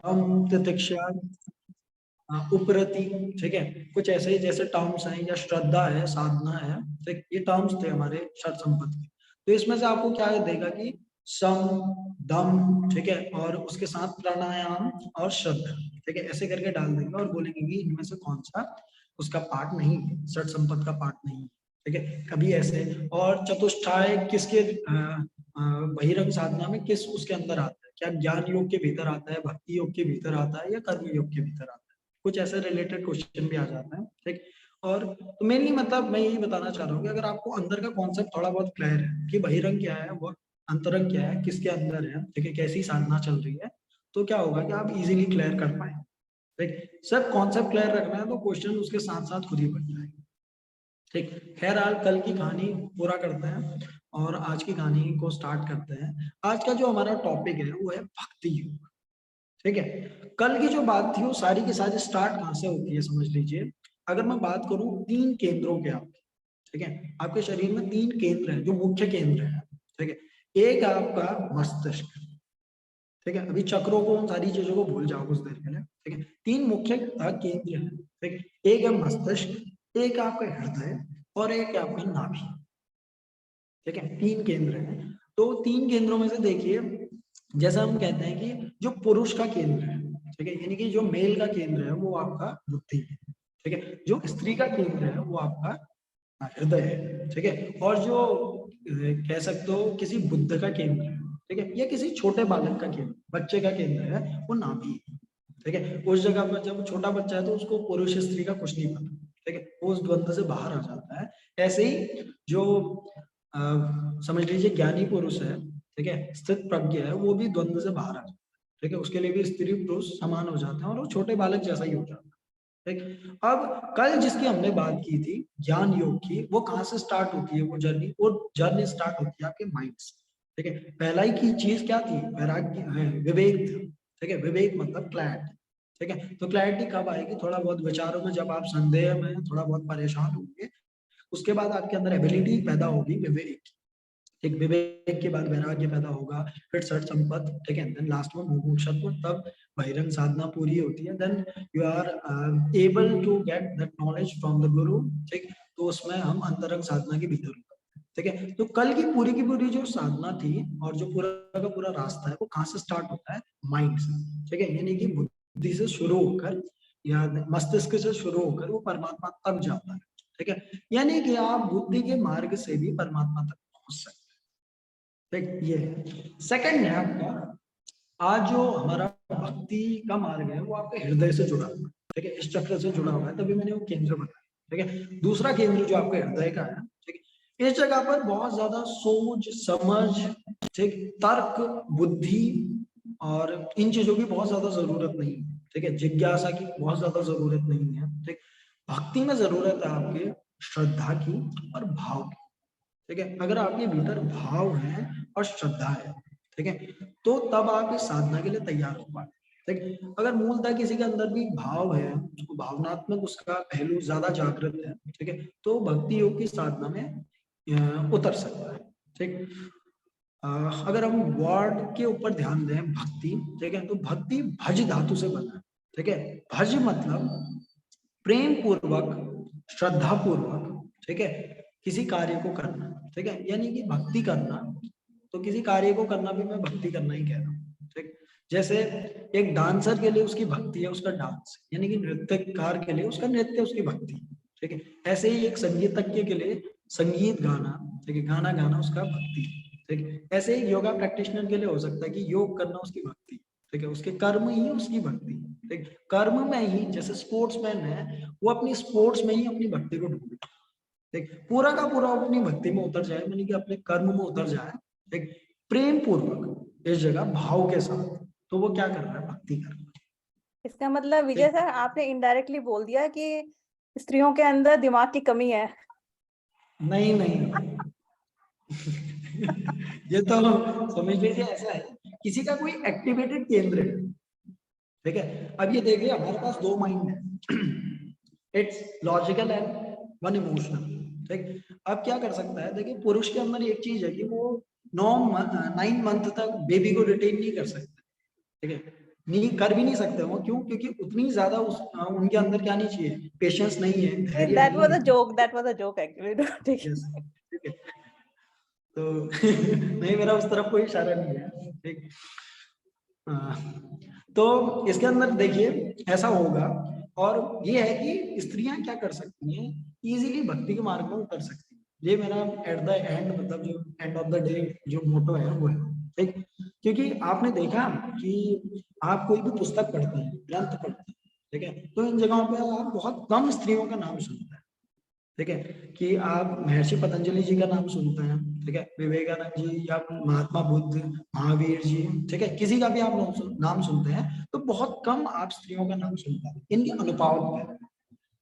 दम, तितिक्षा, उपरति, ठीक है, कुछ ऐसे ही जैसे टर्म्स हैं, या श्रद्धा है, साधना है, ठीक, ये टर्म्स थे हमारे षट संपद के। तो इसमें से आपको क्या देगा कि सम, दम, ठीक है, और उसके साथ प्राणायाम और श्रद्धा, ठीक है, ऐसे करके डाल देंगे और बोलेंगे कि इनमें से कौन सा उसका पार्ट नहीं है, षट संपद का पार्ट नहीं है, ठीक है, कभी ऐसे। और चतुष्टाय किसके बहिरंग साधना में किस उसके अंदर आता है, क्या ज्ञान योग के भीतर आता है, भक्ति योग के भीतर आता है, या कर्म योग के भीतर आता है, कुछ ऐसे रिलेटेड क्वेश्चन भी आ जाता है, ठीक। और तो मेनली मतलब मैं यही बताना चाह रहा हूँ कि अगर आपको अंदर का कॉन्सेप्ट थोड़ा बहुत क्लियर है कि बहिरंग क्या है, वो अंतरंग क्या है, किसके अंदर है, ठीक है, कैसी साधना चल रही है, तो क्या होगा कि आप इजीली क्लियर कर पाए, ठीक। सब कॉन्सेप्ट क्लियर रखना है तो क्वेश्चन उसके साथ साथ खुद ही बन जाएगा, ठीक। खैर हाल कल की कहानी पूरा करते हैं और आज की कहानी को स्टार्ट करते हैं। आज का जो हमारा टॉपिक है वो है भक्ति योग, ठीक है। कल की जो बात थी वो सारी की सारी स्टार्ट कहाँ से होती है समझ लीजिए। अगर मैं बात करूं तीन केंद्रों के आपके, ठीक है, आपके शरीर में तीन केंद्र हैं जो मुख्य केंद्र है, ठीक है। एक आपका मस्तिष्क, ठीक है, अभी चक्रों को उन सारी चीजों को भूल जाओ कुछ देर के लिए, ठीक है। तीन मुख्य केंद्र हैं, ठीक है, एक है मस्तिष्क, एक आपका हृदय, और एक है आपका नाभि, ठीक है, तीन केंद्र हैं। तो तीन केंद्रों में से देखिए, जैसा हम कहते हैं कि जो पुरुष का केंद्र है, ठीक है, यानी कि जो मेल का केंद्र है वो आपका बुद्धि है, ठीक है, जो स्त्री का केंद्र है वो आपका हृदय है, ठीक है, और जो कह सकते हो किसी बुद्ध का केंद्र है, ठीक है, या किसी छोटे बालक का केंद्र, बच्चे का केंद्र है, वो नाभि है, ठीक है। उस जगह पर जब छोटा बच्चा है तो उसको पुरुष स्त्री का कुछ नहीं पता, ठीक है, वो उस द्वंद से बाहर आ जाता है। ऐसे ही जो समझ लीजिए ज्ञानी पुरुष है, ठीक है, स्थित प्रज्ञ है, वो भी द्वंद से बाहर आ जाता है, ठीक है, उसके लिए भी स्त्री पुरुष समान हो जाते हैं और वो छोटे बालक जैसा ही हो जाता है, ठीक। अब कल जिसकी हमने बात की थी ज्ञान योग की, वो कहाँ से स्टार्ट होती है वो जर्नी स्टार्ट होती है आपके माइंड से, ठीक है। पहला ही की चीज क्या थी, वैराग्य, विवेक, ठीक है, विवेक मतलब क्लैरिटी, ठीक है। तो क्लैरिटी कब आएगी, थोड़ा बहुत विचारों में जब आप संदेह में थोड़ा बहुत परेशान होंगे, उसके बाद आपके अंदर एबिलिटी पैदा होगी विवेक की, एक विवेक के बाद वैराग्य पैदा होगा, फिर षट संपद, ठीक है, देन लास्ट में मुमुक्षुत्व, तब बहिरंग साधना पूरी होती है, then you are able to get that knowledge from the guru, ठीक। तो उसमें हम अंतरंग साधना के भीतर होते हैं, ठीक है। तो कल की पूरी जो साधना थी और जो पूरा का पूरा रास्ता है वो कहाँ से स्टार्ट होता है, माइंड से, ठीक है, यानी कि बुद्धि से शुरू होकर या मस्तिष्क से शुरू होकर वो परमात्मा तक जाता है, ठीक है, यानी कि आप बुद्धि के मार्ग से भी परमात्मा तक पहुंच सकते हैं, ठीक। ये है सेकंड है आपका, आज जो हमारा भक्ति का मार्ग है वो आपके हृदय से जुड़ा हुआ है, ठीक है, इस चक्र से जुड़ा हुआ है, तभी मैंने वो केंद्र बताया, ठीक है। दूसरा केंद्र जो आपके हृदय का है, ठीक है, इस जगह पर बहुत ज्यादा सोच समझ, ठीक, तर्क, बुद्धि और इन चीजों की बहुत ज्यादा जरूरत नहीं है, ठीक है, जिज्ञासा की बहुत ज्यादा जरूरत नहीं है, ठीक। भक्ति में जरूरत है आपके श्रद्धा की और भाव की, ठीक है। अगर आपके भीतर भाव है और श्रद्धा है, ठीक है, तो तब आप इस साधना के लिए तैयार हो पाए, ठीक। अगर मूलतः किसी के अंदर भी भाव है, भावनात्मक उसका पहलू ज्यादा जागृत है, ठीक है, तो भक्ति योग की साधना में उतर सकता है, ठीक। अगर हम वर्ड के ऊपर ध्यान दें भक्ति, ठीक है, तो भक्ति भज धातु से बना है, ठीक है। भज मतलब प्रेम पूर्वक, श्रद्धा पूर्वक, ठीक है, किसी कार्य को करना, ठीक है, यानी कि भक्ति करना, तो किसी कार्य को करना भी मैं भक्ति करना ही कह रहा हूँ, ठीक। जैसे एक डांसर के लिए उसकी भक्ति है उसका डांस, यानी कि नृत्यकार के लिए उसका नृत्य उसकी भक्ति, ठीक है। ऐसे ही एक संगीतज्ञ के लिए संगीत गाना, ठीक है, गाना गाना उसका भक्ति, ठीक है। ऐसे ही योगा प्रैक्टिशनर के लिए हो सकता है कि योग करना उसकी भक्ति, ठीक है, उसके कर्म ही उसकी भक्ति, ठीक। कर्म में ही, जैसे स्पोर्ट्समैन है वो अपनी स्पोर्ट्स में ही अपनी भक्ति को ढूंढे, ठीक, पूरा का पूरा अपनी भक्ति में उतर जाए, यानी कि अपने कर्म में उतर जाए, ठीक, प्रेम पूर्वक इस जगह भाव के साथ, तो वो क्या कर रहा है, भक्ति कर रहा है। इसका मतलब विजय सर आपने इनडायरेक्टली बोल दिया कि स्त्रियों के अंदर दिमाग की कमी है। नहीं नहीं ये तो समझ लीजिए ऐसा है, किसी का कोई एक्टिवेटेड केंद्र है, ठीक है। अब ये देखिए हमारे पास दो माइंड है, it's logical and one emotional, ठीक। अब क्या कर सकता है, देखिए पुरुष के अंदर एक चीज है कि वो 9 मंथ तक बेबी को रिटेन नहीं कर सकता, ठीक है। नहीं कर भी नहीं सकते वो, क्यों? क्योंकि उतनी ज्यादा उनके अंदर क्या नहीं चाहिए, पेशेंस नहीं है, धैर्य दैट नहीं वाज है। A joke, that was a joke actually. ठीक यस, है। ठीक है। तो नहीं, मेरा उस तरफ कोई इशारा नहीं है, ठीक। हाँ, तो इसके अंदर देखिए ऐसा होगा। और ये है कि स्त्रियां क्या कर सकती हैं, इजीली भक्ति के मार्ग में उतर सकती हैं। ये मेरा एट द एंड, मतलब जो एंड ऑफ द डे जो मोटो है वो है, ठीक। क्योंकि आपने देखा कि आप कोई भी पुस्तक पढ़ते हैं, ग्रंथ पढ़ते हैं, ठीक है, तो इन जगहों पे आप बहुत कम स्त्रियों का नाम सुनते हैं, ठीक है। कि आप महर्षि पतंजलि जी का नाम सुनते हैं, ठीक है, विवेकानंद जी या महात्मा बुद्ध, महावीर जी, ठीक है, किसी का भी आप नाम सुनते हैं तो बहुत कम आप स्त्रियों का नाम सुनते हैं इनके अनुपात में,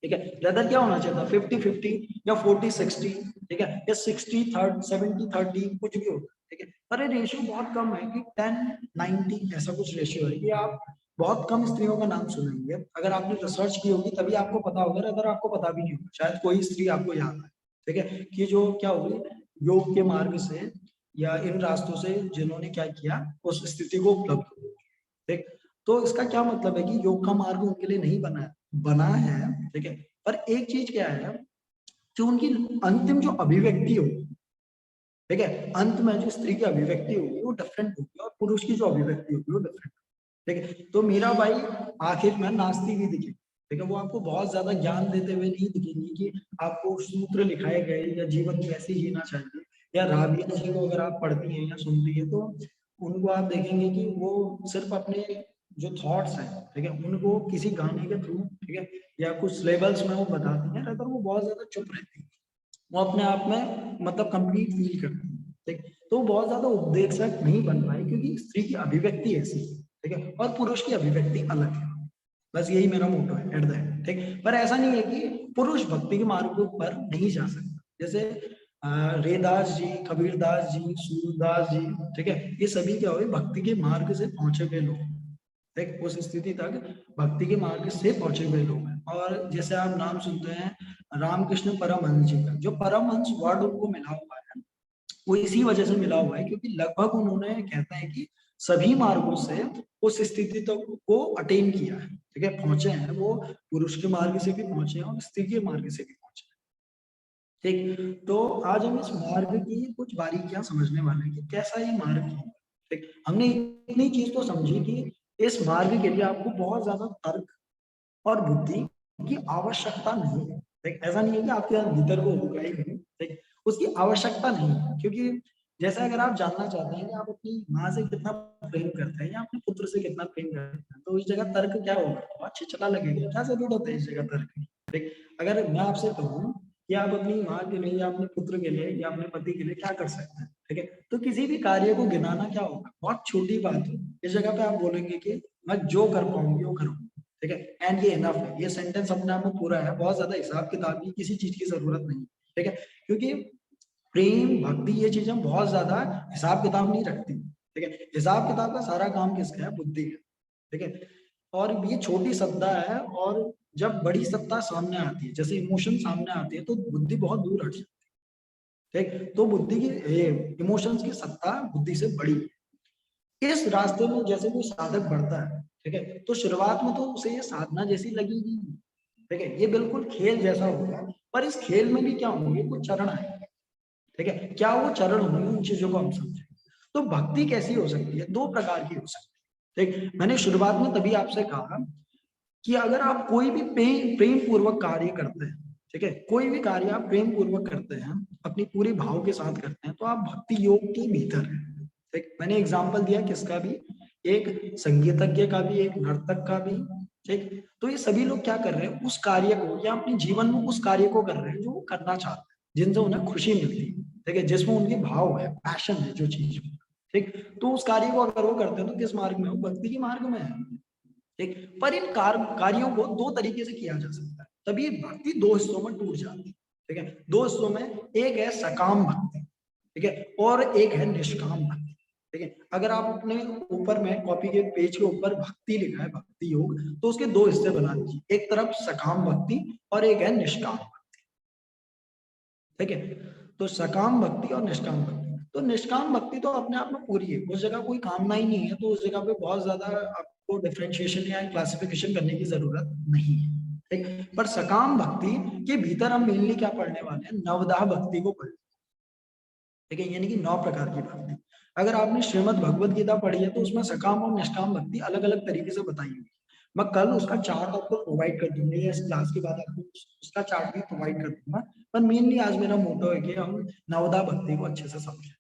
ठीक है। रदर क्या होना चाहिए था, 50-50 या 40-60, ठीक है, या 60-70-30 कुछ भी हो, ठीक है। पर ये रेशियो बहुत कम है कि 10-90 ऐसा कुछ रेशियो है कि आप बहुत कम स्त्रियों का नाम सुनेंगे। अगर आपने रिसर्च की होगी तभी आपको पता होगा, अगर आपको पता भी नहीं होगा शायद कोई स्त्री आपको याद है, ठीक है, कि जो क्या होगी योग के मार्ग से या इन रास्तों से जिन्होंने क्या किया उस स्थिति को उपलब्ध हुआ, ठीक। तो इसका क्या मतलब है कि योग का मार्ग उनके लिए नहीं बना है, ठीक है। पर एक चीज क्या है कि उनकी अंतिम जो अभिव्यक्ति होगी, ठीक है, अंत में जो स्त्री की अभिव्यक्ति होगी वो डिफरेंट होगी और पुरुष की जो अभिव्यक्ति होगी वो डिफरेंट, ठीक है। तो मीराबाई आखिर में नाचती भी दिखे, ठीक है, वो आपको बहुत ज्यादा ज्ञान देते हुए नहीं दिखेंगी कि आपको सूत्र लिखाए गए या जीवन कैसे जीना चाहिए। या राबिया जी को अगर आप पढ़ती हैं या सुनती है तो उनको आप देखेंगे कि वो सिर्फ अपने जो थॉट्स हैं, ठीक है, उनको किसी गाने के थ्रू, ठीक है, या कुछ सिलेबल्स में वो बताती हैं, अगर वो बहुत ज्यादा चुप रहती है, वो अपने आप में मतलब कंप्लीट फील करती है, ठीक। तो बहुत ज्यादा उपदेशक नहीं बन पाए क्योंकि स्त्री की अभिव्यक्ति ऐसी है, ठीक है, और पुरुष की अभिव्यक्ति अलग है। बस यही मेरा मोटो है एट द एंड, ठीक। पर ऐसा नहीं है कि पुरुष भक्ति के मार्ग पर नहीं जा सकता। जैसे रेदास जी, कबीरदास जी, सूरदास जी, ठीक है, ये सभी क्या हुए भक्ति के मार्ग से पहुंचे हुए लोग, ठीक, उस स्थिति तक भक्ति के मार्ग से पहुंचे हुए लोग हैं। और जैसे आप नाम सुनते हैं रामकृष्ण परमहंस जी का, जो परमहंस वर्ड उनको मिला हुआ है वो इसी वजह से मिला हुआ है क्योंकि लगभग उन्होंने कहते हैं कि सभी मार्गों से उस स्थिति तक को अटेन किया है, ठीक है, पहुंचे हैं वो, पुरुष के मार्ग से भी पहुंचे हैं और स्त्री के मार्ग से भी पहुंचे हैं, ठीक। तो आज हम इस मार्ग की कुछ बारीकियां समझने वाले हैं कि कैसा ये मार्ग है, ठीक। हमने इतनी चीज तो समझी कि इस मार्ग के लिए आपको बहुत ज्यादा तर्क और बुद्धि की आवश्यकता नहीं है, ठीक। ऐसा नहीं है कि आपके भीतर वो होगा ही नहीं, ठीक, उसकी आवश्यकता नहीं है। क्योंकि जैसे अगर आप जानना चाहते हैं कि आप अपनी माँ से कितना प्रेम करते हैं या अपने पुत्र से कितना प्रेम करते हैं तो इस जगह तर्क क्या होगा, बहुत छिचला लगेगा, क्या जरूरत है इस जगह तर्क की, ठीक। अगर मैं आपसे कहूँ कि आप अपनी माँ के लिए या अपने पुत्र के लिए या अपने पति के लिए क्या कर सकते हैं, ठीक है, तो किसी भी कार्य को गिनाना क्या होगा, बहुत छोटी बात है। इस जगह पे आप बोलेंगे कि मैं जो कर पाऊंगी वो करूंगी, ठीक है, एंड ये इनफ है, ये सेंटेंस अपने आप में पूरा है, बहुत ज्यादा हिसाब किताब की किसी चीज की जरूरत नहीं, ठीक है। क्योंकि प्रेम भक्ति ये चीजें बहुत ज्यादा हिसाब किताब नहीं रखती, ठीक है, हिसाब किताब का सारा काम किसका है, बुद्धि का, ठीक है। और ये छोटी सत्ता है और जब बड़ी सत्ता सामने आती है जैसे इमोशन सामने आती है तो बुद्धि बहुत दूर हट जाती है, ठीक। तो बुद्धि की इमोशंस की सत्ता बुद्धि से बड़ी है। इस रास्ते में जैसे कोई साधक बढ़ता है, ठीक है, तो शुरुआत में तो उसे ये साधना जैसी लगेगी, ठीक है, ये बिल्कुल खेल जैसा होगा। पर इस खेल में भी क्या होंगे, कुछ चरण आएंगे, ठीक है, क्या वो चरण होंगे उन चीजों को हम समझें। तो भक्ति कैसी हो सकती है, दो प्रकार की हो सकती है, ठीक। मैंने शुरुआत में तभी आपसे कहा कि अगर आप कोई भी प्रेम पूर्वक कार्य करते हैं, ठीक है, कोई भी कार्य आप प्रेम पूर्वक करते हैं, अपनी पूरे भाव के साथ करते हैं तो आप भक्ति योग के भीतर हैं, ठीक। मैंने एग्जांपल दिया किसका भी, एक संगीतज्ञ का भी, एक नर्तक का भी, ठीक। तो ये सभी लोग क्या कर रहे हैं, उस कार्य को या अपने जीवन में उस कार्य को कर रहे हैं जो वो करना चाहते हैं, जिनसे उन्हें खुशी मिलती है, ठीक है, जिसमें उनके भाव है, पैशन है जो चीज में, ठीक। तो उस कार्य को अगर वो करते हैं तो किस मार्ग में हो, भक्ति के मार्ग में है, ठीक। पर इन कार्यों को दो तरीके से किया जा सकता है, तभी भक्ति दो हिस्सों में टूट जाती है, ठीक है, दो हिस्सों में, एक है सकाम भक्ति, ठीक है, और एक है निष्काम भक्ति, ठीक है। अगर आप अपने ऊपर में कॉपी के पेज के ऊपर भक्ति लिखा है, भक्ति योग, तो उसके दो हिस्से बना दीजिए, एक तरफ सकाम भक्ति और एक है निष्काम, ठीक है। तो सकाम भक्ति और निष्काम भक्ति, तो निष्काम भक्ति तो अपने आप में पूरी है, उस जगह कोई कामना ही नहीं है, तो उस जगह पे बहुत ज्यादा आपको डिफरेंशिएशन या क्लासिफिकेशन करने की जरूरत नहीं है, ठीक। पर सकाम भक्ति के भीतर हम मेनली क्या पढ़ने वाले हैं, नवदा भक्ति को पढ़, ठीक है, यानी कि 9 प्रकार की भक्ति। अगर आपने श्रीमद् भगवद गीता पढ़ी है तो उसमें सकाम और निष्काम भक्ति अलग अलग तरीके से बताई हुई है। मैं कल उसका चार्ट आपको प्रोवाइड कर दूंगा, या इस क्लास के बाद आपको उसका चार्ट भी प्रोवाइड कर दूंगा, पर मेनली आज मेरा मोटो है कि हम नवदा भक्ति को अच्छे से समझें,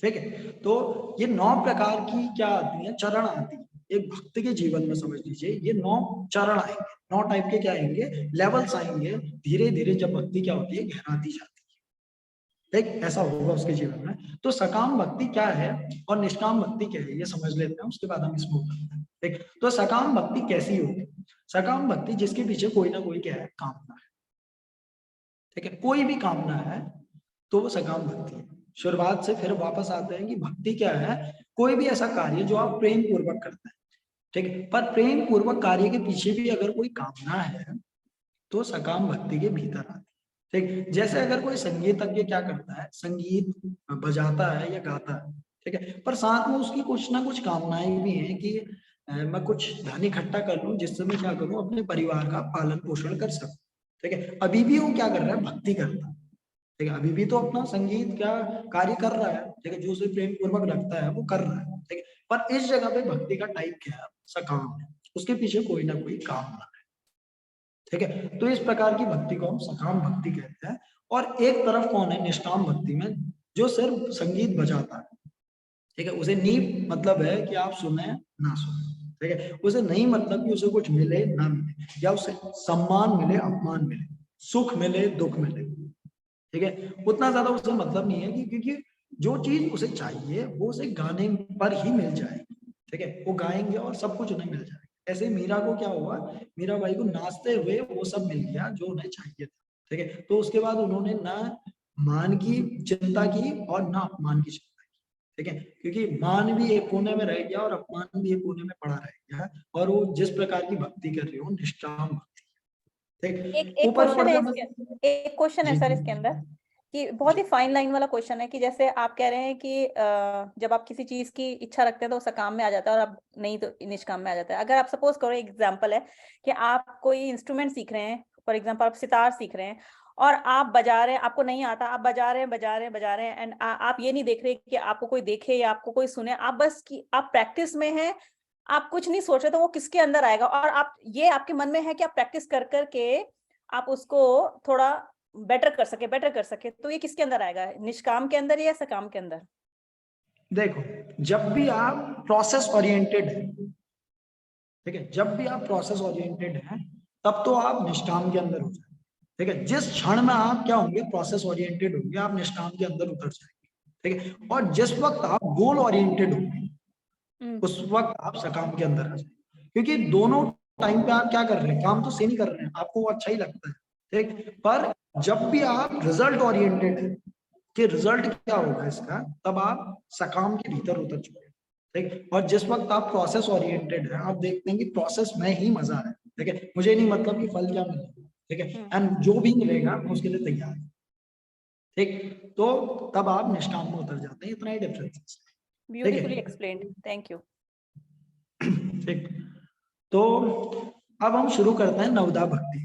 ठीक है। तो ये 9 प्रकार की क्या आती है, चरण आती है एक भक्त के जीवन में, समझ लीजिए ये 9 चरण आएंगे, 9 टाइप के क्या आएंगे, लेवल्स आएंगे। धीरे धीरे जब भक्ति क्या होती है, गहराती जाती है, ठीक, ऐसा होगा उसके जीवन में। तो सकाम भक्ति क्या है और निष्काम भक्ति क्या है, ये समझ लेते हैं, उसके बाद हम इसमें उतरते हैं, ठीक। तो सकाम भक्ति कैसी होगी, सकाम भक्ति जिसके पीछे कोई ना कोई क्या है, कामना है, ठीक है, कोई भी कामना है तो वो सकाम भक्ति है। शुरुआत से फिर वापस आते हैं कि भक्ति क्या है, कोई भी ऐसा कार्य जो आप प्रेम पूर्वक करते हैं, ठीक है, पर प्रेम पूर्वक कार्य के पीछे भी अगर कोई कामना है तो सकाम भक्ति के भीतर आती है, ठीक। जैसे अगर कोई संगीतज्ञ क्या करता है, संगीत बजाता है या गाता है, ठीक है, पर साथ में उसकी कुछ ना कुछ कामनाएं भी हैं कि मैं कुछ धन इकट्ठा कर लूं जिससे मैं क्या करूं, अपने परिवार का पालन पोषण कर सकूं, ठीक है, अभी भी वो क्या कर रहा है, भक्ति करता है, ठीक है, अभी भी तो अपना संगीत क्या कार्य कर रहा है, ठीक है, जो उसे प्रेम पूर्वक लगता है वो कर रहा है, ठीक है, पर इस जगह पे भक्ति का टाइप क्या है, सकाम है, उसके पीछे कोई ना कोई कामना, ठीक है। तो इस प्रकार की भक्ति को हम सकाम भक्ति कहते हैं। और एक तरफ कौन है निष्काम भक्ति में, जो सिर्फ संगीत बजाता है, ठीक है, उसे नहीं मतलब है कि आप सुने ना सुने, ठीक है, उसे नहीं मतलब कि उसे कुछ मिले ना मिले, या उसे सम्मान मिले अपमान मिले, सुख मिले दुख मिले, ठीक है, उतना ज्यादा उसे मतलब नहीं है कि क्योंकि जो चीज उसे चाहिए वो उसे गाने पर ही मिल जाएगी, ठीक है, वो गाएंगे और सब कुछ उन्हें मिल जाएगा। ऐसे मीरा को क्या हुआ, मीरा बाई को नाचते हुए वो सब मिल गया जो उन्हें चाहिए था, ठीक है, तो उसके बाद उन्होंने ना मान की चिंता की और ना अपमान की चिंता की, ठीक है, क्योंकि मान भी एक कोने में रह गया और अपमान भी एक कोने में पड़ा रह गया, और वो जिस प्रकार की भक्ति कर रही हो निष्काम भक्ति, एक ठीक। एक ऊपर क्वेश्चन ऊपर है जब इसके एक क्वेश्चन है जी सर जी इसके अंदर, कि बहुत ही फाइन लाइन वाला क्वेश्चन है कि जैसे आप कह रहे हैं कि जब आप किसी चीज की इच्छा रखते हैं तो सकाम में आ जाता है और आप नहीं तो निष्काम में आ जाता है। अगर आप सपोज करो, एग्जांपल है कि आप कोई इंस्ट्रूमेंट सीख रहे हैं, फॉर एग्जांपल आप सितार सीख रहे हैं और आप बजा रहे हैं, आपको नहीं आता, आप बजा रहे हैं एंड आप ये नहीं देख रहे कि आपको कोई देखे या आपको कोई सुने, आप बस कि आप प्रैक्टिस में हैं, आप कुछ नहीं सोच रहे, तो वो किसके अंदर आएगा? और आप ये आपके मन में है कि आप प्रैक्टिस कर करके आप उसको थोड़ा बेटर कर सके, तो ये किसके अंदर आएगा, निष्काम के अंदर या सकाम के अंदर? देखो, जब भी आप प्रोसेस ओरिएंटेड है, ठीक है, जब भी आप प्रोसेस ओरिएंटेड हैं तब तो आप निष्काम के अंदर हो जाएंगे, ठीक है, जिस क्षण में आप क्या होंगे, प्रोसेस ओरिएंटेड होंगे, आप निष्काम के अंदर उतर जाएंगे, ठीक है, और जिस वक्त आप गोल ओरिएंटेड होंगे उस वक्त आप सकाम के अंदर आ जाएंगे, क्योंकि दोनों टाइम पे आप क्या कर रहे हैं, काम तो सेम ही कर रहे हैं, आपको वो अच्छा ही लगता है, ठीक, पर जब भी आप रिजल्ट ओरिएंटेड है कि रिजल्ट क्या होगा इसका, तब आप सकाम के भीतर उतर चुके हैं, ठीक, और जिस वक्त आप प्रोसेस ओरिएंटेड है, आप देखते हैं कि प्रोसेस में ही मजा है, ठीक है, मुझे नहीं मतलब कि फल क्या मिलेगा, ठीक है, एंड जो भी मिलेगा मैं उसके लिए तैयार हूँ, ठीक, तो तब आप निष्काम में उतर जाते हैं, इतना ही डिफरेंस है, ठीक ब्यूटीफुली है, एक्सप्लेन्ड, थैंक यू। ठीक। तो अब हम शुरू करते हैं नवदा भक्ति,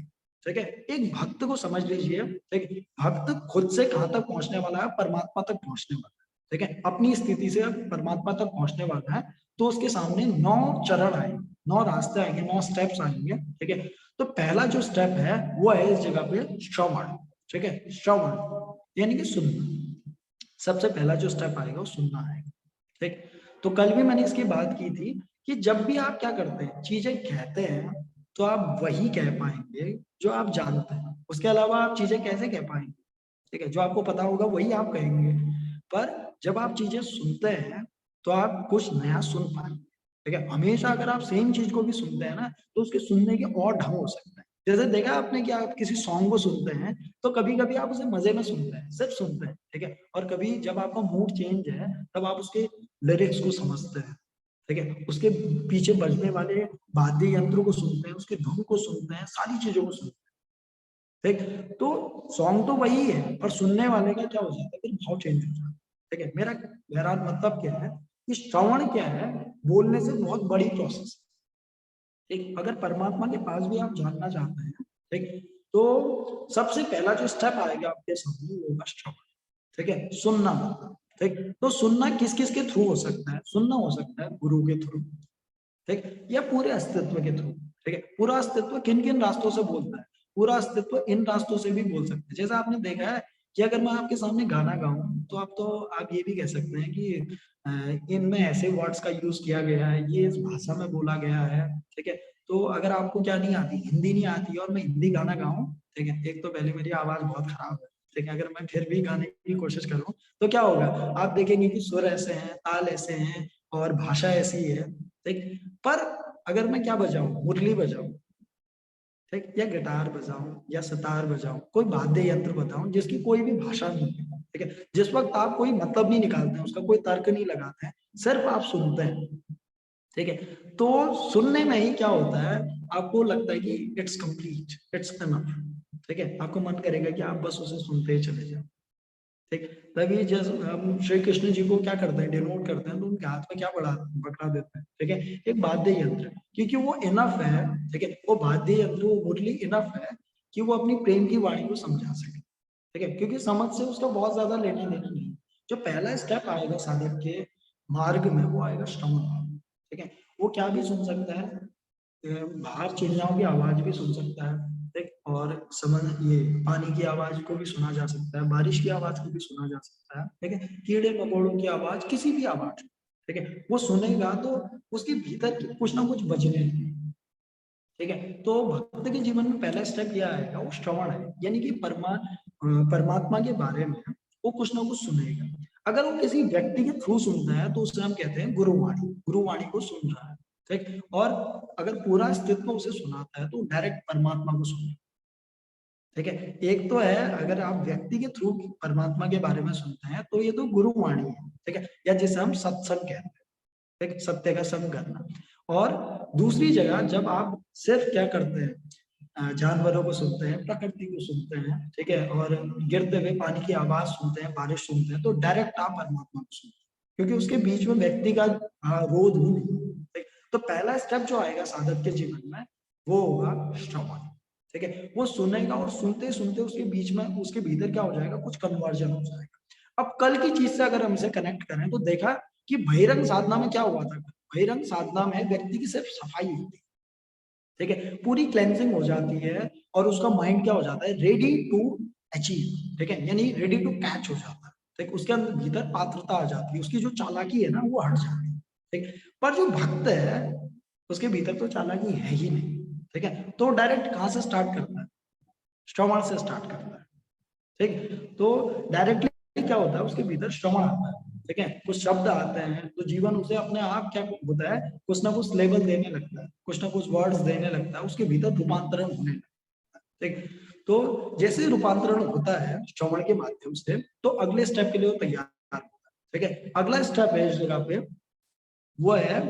ठीक है, एक भक्त को समझ लीजिए, ठीक, भक्त खुद से कहां तक पहुंचने वाला है, परमात्मा तक पहुंचने वाला है, ठीक है, अपनी स्थिति से परमात्मा तक पहुंचने वाला है, तो उसके सामने 9 चरण आएंगे, 9 रास्ते आएंगे, 9 स्टेप्स आएंगे, ठीक है। तो पहला जो स्टेप है वो है इस जगह पे श्रवण, ठीक है, श्रवण यानी कि सुनना, सबसे पहला जो स्टेप आएगा वो सुनना आएगा, ठीक। तो कल भी मैंने इसकी बात की थी कि जब भी आप क्या करते हैं, चीजें कहते हैं तो आप वही कह पाएंगे जो आप जानते हैं, उसके अलावा आप चीजें कैसे कह पाएंगे, ठीक है, जो आपको पता होगा वही आप कहेंगे, पर जब आप चीजें सुनते हैं तो आप कुछ नया सुन पाएंगे, ठीक है, हमेशा अगर आप सेम चीज को भी सुनते हैं ना तो उसके सुनने के और ढंग हो सकते हैं, जैसे देखा आपने कि आप किसी सॉन्ग को सुनते हैं तो कभी कभी आप उसे मजे में सुनते हैं, सिर्फ सुनते हैं, ठीक है, और कभी जब आपका मूड चेंज है तब आप उसके लिरिक्स को समझते हैं, ठीक है, उसके पीछे बजने वाले वाद्य यंत्रों को सुनते हैं, उसके धुन को सुनते हैं, सारी चीजों को सुनते हैं, ठीक। तो सॉन्ग तो वही है पर सुनने वाले का क्या हो जाता है, फिर भाव चेंज हो जाता है, ठीक है। मेरा बहरहाल मतलब क्या है कि श्रवण क्या है, बोलने से बहुत बड़ी प्रोसेस। ठीक, अगर परमात्मा के पास भी आप जानना चाहते हैं, ठीक, तो सबसे पहला जो स्टेप आएगा आपके सामने वो होगा श्रवण। ठीक है, सुनना। ठीक, तो सुनना किस किस के थ्रू हो सकता है? सुनना हो सकता है गुरु के थ्रू, ठीक, या पूरे अस्तित्व के थ्रू। ठीक है, पूरा अस्तित्व किन किन रास्तों से बोलता है? पूरा अस्तित्व इन रास्तों से भी बोल सकते हैं। जैसा आपने देखा है कि अगर मैं आपके सामने गाना गाऊं तो आप ये भी कह सकते हैं कि इनमें ऐसे वर्ड्स का यूज किया गया है, ये इस भाषा में बोला गया है। ठीक है, तो अगर आपको क्या नहीं आती, हिंदी नहीं आती और मैं हिंदी गाना गाऊं, ठीक है, एक तो पहले मेरी आवाज बहुत खराब है, ठीक है, अगर मैं फिर भी गाने की कोशिश करूं तो क्या होगा, आप देखेंगे कि सुर ऐसे हैं, ताल ऐसे हैं और भाषा ऐसी है। ठीक, पर अगर मैं क्या बजाऊं, मुरली बजाऊं, ठीक, या गिटार बजाऊं या सितार बजाऊं, कोई वाद्य यंत्र बताऊं जिसकी कोई भी भाषा नहीं है, ठीक है, जिस वक्त आप कोई मतलब नहीं निकालते हैं, उसका कोई तर्क नहीं लगाते हैं, सिर्फ आप सुनते हैं, ठीक है, तो सुनने में ही क्या होता है, आपको लगता है कि इट्स कंप्लीट, इट्स इनफ। ठीक है, आपको मन करेगा कि आप बस उसे सुनते ही चले जाओ। ठीक, तभी जैसे हम श्री कृष्ण जी को क्या करते हैं, डिनोट करते हैं, तो उनके हाथ में क्या पड़ा पकड़ा देते हैं, ठीक है, एक वाद्य यंत्र, क्योंकि वो इनफ है। ठीक है, वो वाद्य यंत्र, वो मुरली इनफ है कि वो अपनी प्रेम की वाणी को समझा सके। ठीक है, क्योंकि समझ से उसका बहुत ज्यादा लेना देना नहीं। जो पहला स्टेप आएगा साधक के मार्ग में वो आएगा श्रवण। ठीक है, वो क्या भी सुन सकता है, बाहर चिड़ियाओं की आवाज भी सुन सकता है, ठीक, और समझ, ये पानी की आवाज को भी सुना जा सकता है, बारिश की आवाज को भी सुना जा सकता है, ठीक है, कीड़े मकोड़ों की आवाज, किसी भी आवाज, ठीक है, वो सुनेगा तो उसके भीतर कुछ ना कुछ बजने लगेगा। ठीक है, तो भक्त के जीवन में पहला स्टेप यह आएगा, वो श्रवण है, यानी कि परमात्मा के बारे में वो कुछ ना कुछ सुनेगा। अगर वो किसी व्यक्ति के थ्रू सुनता है तो उसे हम कहते हैं गुरुवाणी, गुरुवाणी को सुन रहा है। ठीक, और अगर पूरा अस्तित्व उसे सुनाता है तो डायरेक्ट परमात्मा को सुन। ठीक है, एक तो है अगर आप व्यक्ति के थ्रू परमात्मा के बारे में सुनते हैं तो ये तो गुरुवाणी है, ठीक है, या जिसे हम सत्संग कहते हैं, ठीक, सत्य का संग करना। और दूसरी जगह जब आप सिर्फ क्या करते हैं, जानवरों को सुनते हैं, प्रकृति को सुनते हैं, ठीक है, और गिरते हुए पानी की आवाज सुनते हैं, बारिश सुनते हैं, तो डायरेक्ट आप परमात्मा को सुनते हैं, क्योंकि उसके बीच में व्यक्ति का रोध ही नहीं। ठीक, तो पहला स्टेप जो आएगा साधक के जीवन में वो होगा श्रवण। ठीक है, वो सुनेगा और सुनते सुनते उसके बीच में, उसके भीतर क्या हो जाएगा, कुछ कन्वर्जन हो जाएगा। अब कल की चीज से अगर हम इसे कनेक्ट करें तो देखा कि बहिरंग साधना में क्या हुआ था, बहिरंग साधना में व्यक्ति की सिर्फ सफाई होती है, ठीक है, पूरी क्लेंजिंग हो जाती है और उसका माइंड क्या हो जाता है, रेडी टू अचीव, ठीक है, यानी रेडी टू कैच हो जाता है। ठीक, उसके अंदर भीतर पात्रता आ जाती है, उसकी जो चालाकी है ना वो हट जाती है। ठीक, पर जो भक्त है उसके भीतर तो चालाकी है ही नहीं। ठीक है, तो डायरेक्ट कहां से स्टार्ट करता है, श्रवण से स्टार्ट करता है। ठीक, तो डायरेक्टली क्या होता है, उसके भीतर श्रवण आता है। ठीक है, कुछ शब्द आते हैं तो जीवन उसे अपने आप क्या होता है, कुछ ना कुछ लेबल देने लगता है, कुछ ना कुछ वर्ड्स देने लगता है, उसके भीतर रूपांतरण होने लगता है। ठीक, तो जैसे रूपांतरण होता है श्रवण के माध्यम से तो अगले स्टेप के लिए वो तैयार होता है। ठीक है, अगला स्टेप है इस जगह पे, वो है,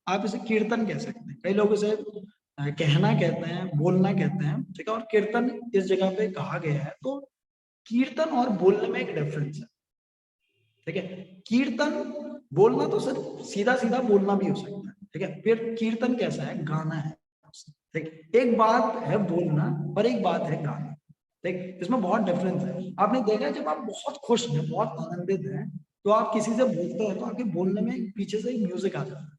आप इसे कीर्तन कह सकते हैं, कई लोग इसे कहना कहते हैं, बोलना कहते हैं। ठीक है, और कीर्तन इस जगह पे कहा गया है, तो कीर्तन और बोलने में एक डिफरेंस है। ठीक है, कीर्तन बोलना तो सिर्फ सीधा सीधा बोलना भी हो सकता है, ठीक है, फिर कीर्तन कैसा है, गाना है। ठीक, एक बात है बोलना और एक बात है गाना। ठीक, इसमें बहुत डिफरेंस है। आपने देखा है जब आप बहुत खुश हैं, बहुत आनंदित हैं, तो आप किसी से बोलते हैं तो आपके बोलने में पीछे से एक म्यूजिक आ जाता